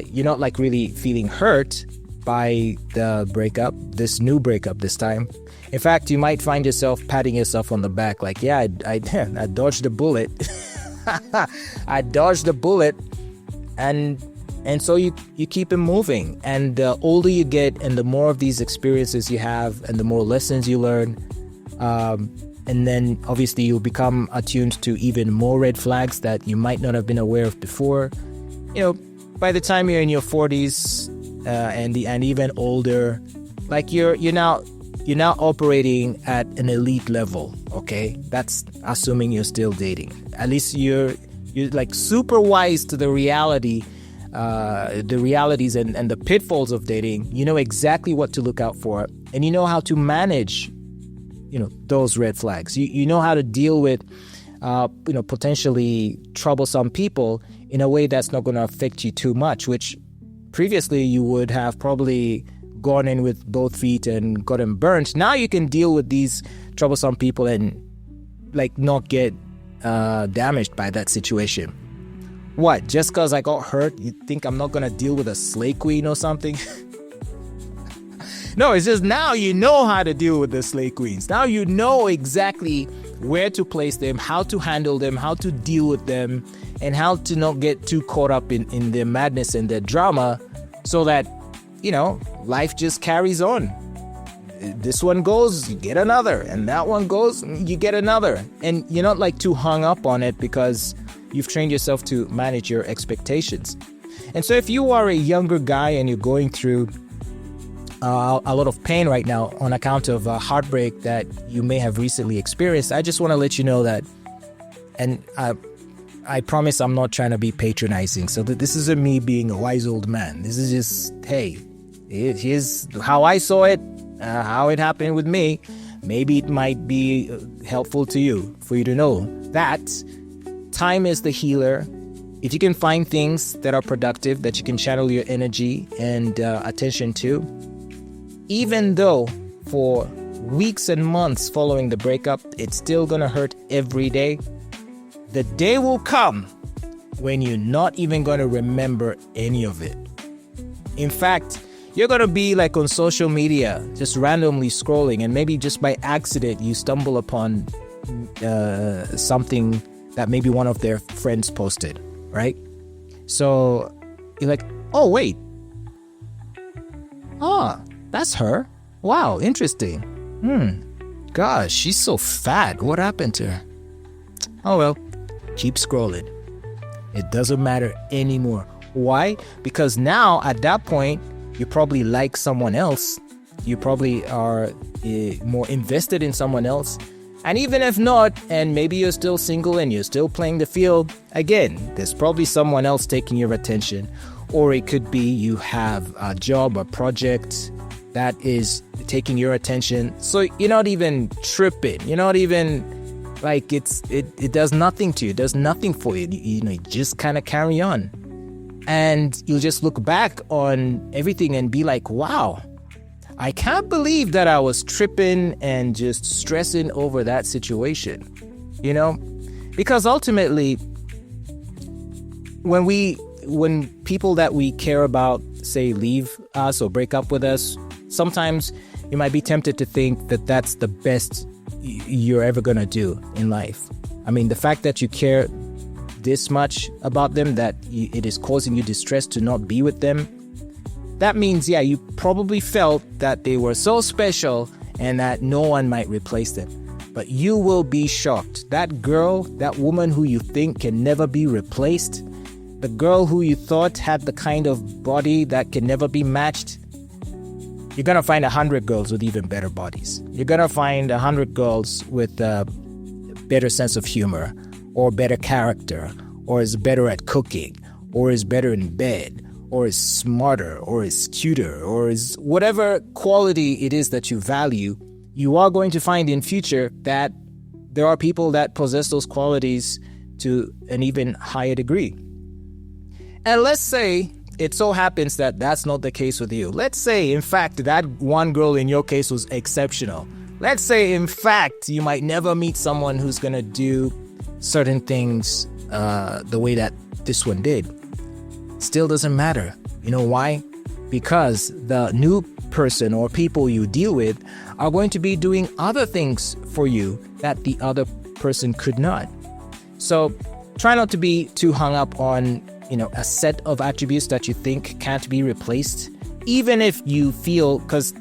you're not really feeling hurt by the breakup, this new breakup this time. In fact, you might find yourself patting yourself on the back like, yeah, I dodged a bullet. I dodged a bullet. And so you keep it moving. And the older you get and the more of these experiences you have and the more lessons you learn, and then obviously you'll become attuned to even more red flags that you might not have been aware of before. By the time you're in your 40s and even older, you're now operating at an elite level. Okay, that's assuming you're still dating. At least you're super wise to the realities and the pitfalls of dating. You know exactly what to look out for, and you know how to manage those red flags. You know how to deal with potentially troublesome people in a way that's not going to affect you too much, which previously you would have probably gone in with both feet and gotten burnt. Now you can deal with these troublesome people and not get damaged by that situation. What, just because I got hurt, you think I'm not going to deal with a slay queen or something? No, it's just now you know how to deal with the slay queens. Now you know exactly where to place them, how to handle them, how to deal with them, and how to not get too caught up in their madness and their drama, so that, life just carries on. This one goes, you get another, and that one goes, you get another. And you're not too hung up on it because you've trained yourself to manage your expectations. And so if you are a younger guy and you're going through a lot of pain right now on account of heartbreak that you may have recently experienced, I just want to let you know that, and I promise I'm not trying to be patronizing, so that this isn't me being a wise old man. This is just, hey, here's how I saw it, how it happened with me. Maybe it might be helpful to you, for you to know that time is the healer. If you can find things that are productive, that you can channel your energy and attention to, even though for weeks and months following the breakup, it's still gonna hurt every day, the day will come when you're not even gonna remember any of it. In fact, you're gonna be on social media, just randomly scrolling, and maybe just by accident you stumble upon something that maybe one of their friends posted, right? So you're like, oh wait, that's her. Wow, interesting. Gosh, she's so fat. What happened to her? Oh well, keep scrolling. It doesn't matter anymore. Why? Because now at that point, you probably like someone else. You probably are more invested in someone else. And even if not, and maybe you're still single and you're still playing the field, again, there's probably someone else taking your attention. Or it could be you have a job, a project that is taking your attention. So you're not even tripping. You're not even it does nothing to you. It does nothing for you. You just kind of carry on. And you'll just look back on everything and be like, wow, I can't believe that I was tripping and just stressing over that situation, because ultimately when people that we care about, say, leave us or break up with us, sometimes you might be tempted to think that that's the best you're ever going to do in life. I mean, the fact that you care this much about them, that it is causing you distress to not be with them, that means, you probably felt that they were so special and that no one might replace them. But you will be shocked. That girl, that woman who you think can never be replaced, the girl who you thought had the kind of body that can never be matched, you're going to find 100 girls with even better bodies. You're going to find 100 girls with a better sense of humor, or better character, or is better at cooking, or is better in bed, or is smarter, or is cuter, or is whatever quality it is that you value. You are going to find in future that there are people that possess those qualities to an even higher degree. And let's say it so happens that that's not the case with you. Let's say, in fact, that one girl in your case was exceptional. Let's say, in fact, you might never meet someone who's going to do certain things the way that this one did. Still doesn't matter. You know why? Because the new person or people you deal with are going to be doing other things for you that the other person could not. So try not to be too hung up on a set of attributes that you think can't be replaced, even if you feel, because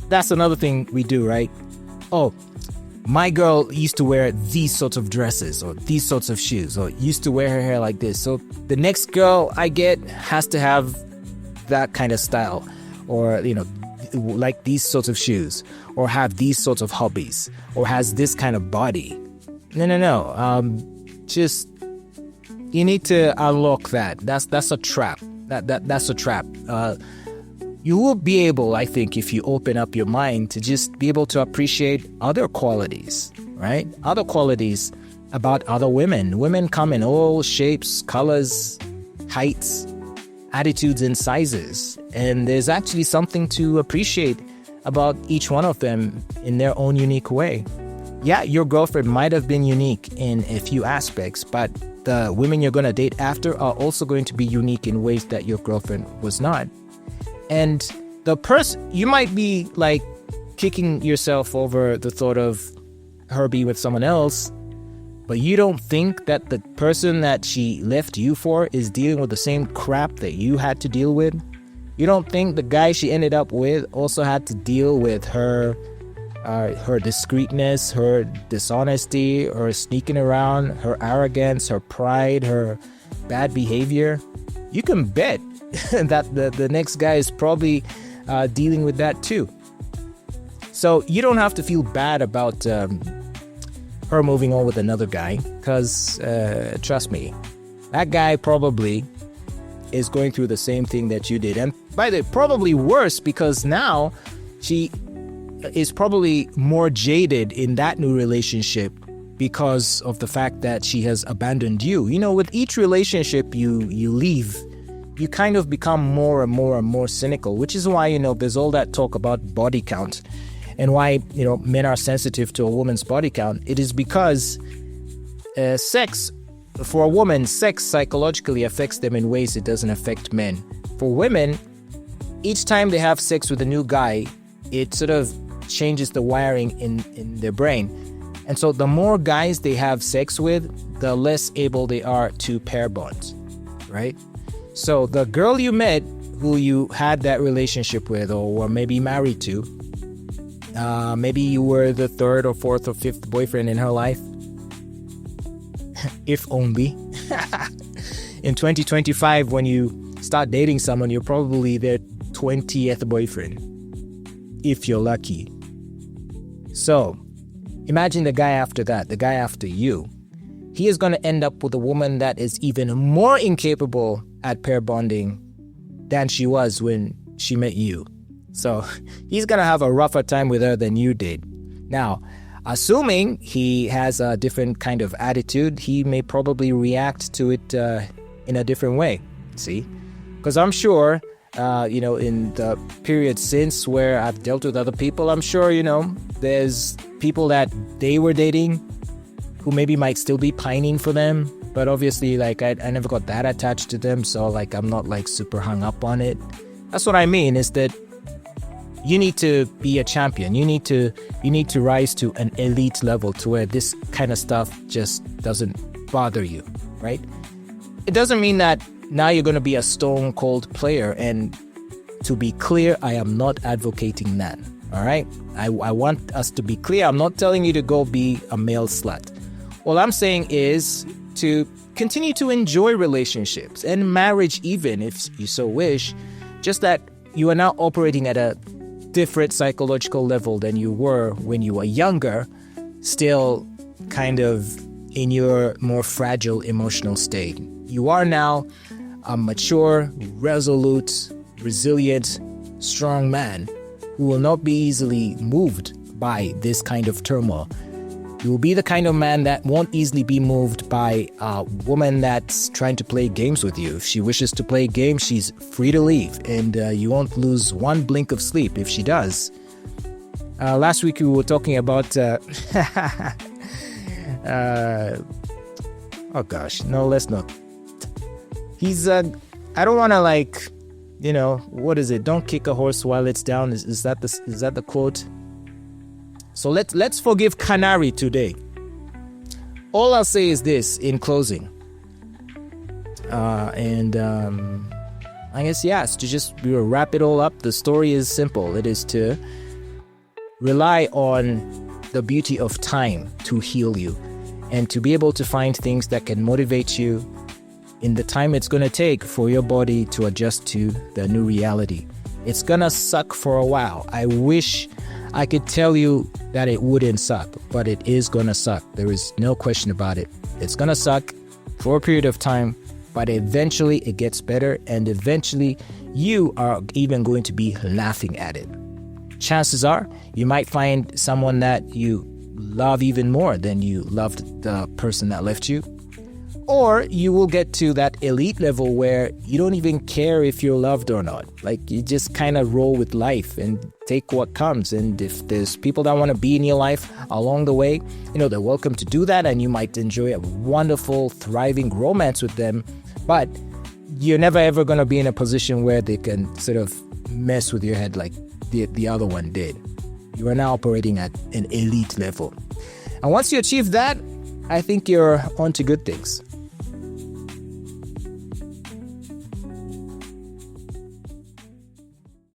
that's another thing we do, right? Oh, my girl used to wear these sorts of dresses or these sorts of shoes, or used to wear her hair like this. So the next girl I get has to have that kind of style, or, like these sorts of shoes, or have these sorts of hobbies, or has this kind of body. No. Just, you need to unlock that. That's a trap. That's a trap. You will be able, I think, if you open up your mind, to just be able to appreciate other qualities, right? Other qualities about other women. Women come in all shapes, colors, heights, attitudes, and sizes. And there's actually something to appreciate about each one of them in their own unique way. Yeah, your girlfriend might have been unique in a few aspects, but the women you're going to date after are also going to be unique in ways that your girlfriend was not. And the person, you might be like kicking yourself over the thought of her being with someone else, but you don't think that the person that she left you for is dealing with the same crap that you had to deal with. You don't think the guy she ended up with also had to deal with her discreetness, her dishonesty, her sneaking around, her arrogance, her pride, her bad behavior. You can bet that the next guy is probably dealing with that too. So you don't have to feel bad about her moving on with another guy, because trust me, that guy probably is going through the same thing that you did. And by the way, probably worse, because now she is probably more jaded in that new relationship because of the fact that she has abandoned you. With each relationship you leave, you kind of become more and more and more cynical, which is why, there's all that talk about body count and why, men are sensitive to a woman's body count. It is because sex, for a woman, sex psychologically affects them in ways it doesn't affect men. For women, each time they have sex with a new guy, it sort of changes the wiring in their brain. And so the more guys they have sex with, the less able they are to pair bond, right? So the girl you met, who you had that relationship with, or were maybe married to, maybe you were the third or fourth or fifth boyfriend in her life. If only. In 2025, when you start dating someone, you're probably their 20th boyfriend, if you're lucky. So imagine the guy after that, the guy after you. He is going to end up with a woman that is even more incapable at pair bonding than she was when she met you. So he's going to have a rougher time with her than you did. Now, assuming he has a different kind of attitude, he may probably react to it in a different way. See? Because I'm sure in the period since where I've dealt with other people, I'm sure, there's people that they were dating who maybe might still be pining for them. But obviously, like, I never got that attached to them. So, like, I'm not, like, super hung up on it. That's what I mean, is that you need to be a champion. You need to rise to an elite level to where this kind of stuff just doesn't bother you, right? It doesn't mean that now you're going to be a stone cold player. And to be clear, I am not advocating that, all right? I want us to be clear. I'm not telling you to go be a male slut. All I'm saying is to continue to enjoy relationships and marriage, even if you so wish, just that you are now operating at a different psychological level than you were when you were younger, still kind of in your more fragile emotional state. You are now a mature, resolute, resilient, strong man who will not be easily moved by this kind of turmoil. You will be the kind of man that won't easily be moved by a woman that's trying to play games with you. If she wishes to play games, she's free to leave, and you won't lose one blink of sleep if she does. Last week we were talking about... oh gosh, no, let's not. He's... I don't want to, like, what is it? Don't kick a horse while it's down. Is that the quote? So let's forgive Canary today. All I'll say is this in closing. I guess, yes, to just wrap it all up, the story is simple. It is to rely on the beauty of time to heal you and to be able to find things that can motivate you in the time it's going to take for your body to adjust to the new reality. It's going to suck for a while. I wish I could tell you that it wouldn't suck, but it is going to suck. There is no question about it. It's going to suck for a period of time, but eventually it gets better, and eventually you are even going to be laughing at it. Chances are you might find someone that you love even more than you loved the person that left you. Or you will get to that elite level where you don't even care if you're loved or not. Like, you just kind of roll with life and take what comes. And if there's people that want to be in your life along the way, they're welcome to do that. And you might enjoy a wonderful, thriving romance with them. But you're never, ever going to be in a position where they can sort of mess with your head like the other one did. You are now operating at an elite level. And once you achieve that, I think you're on to good things.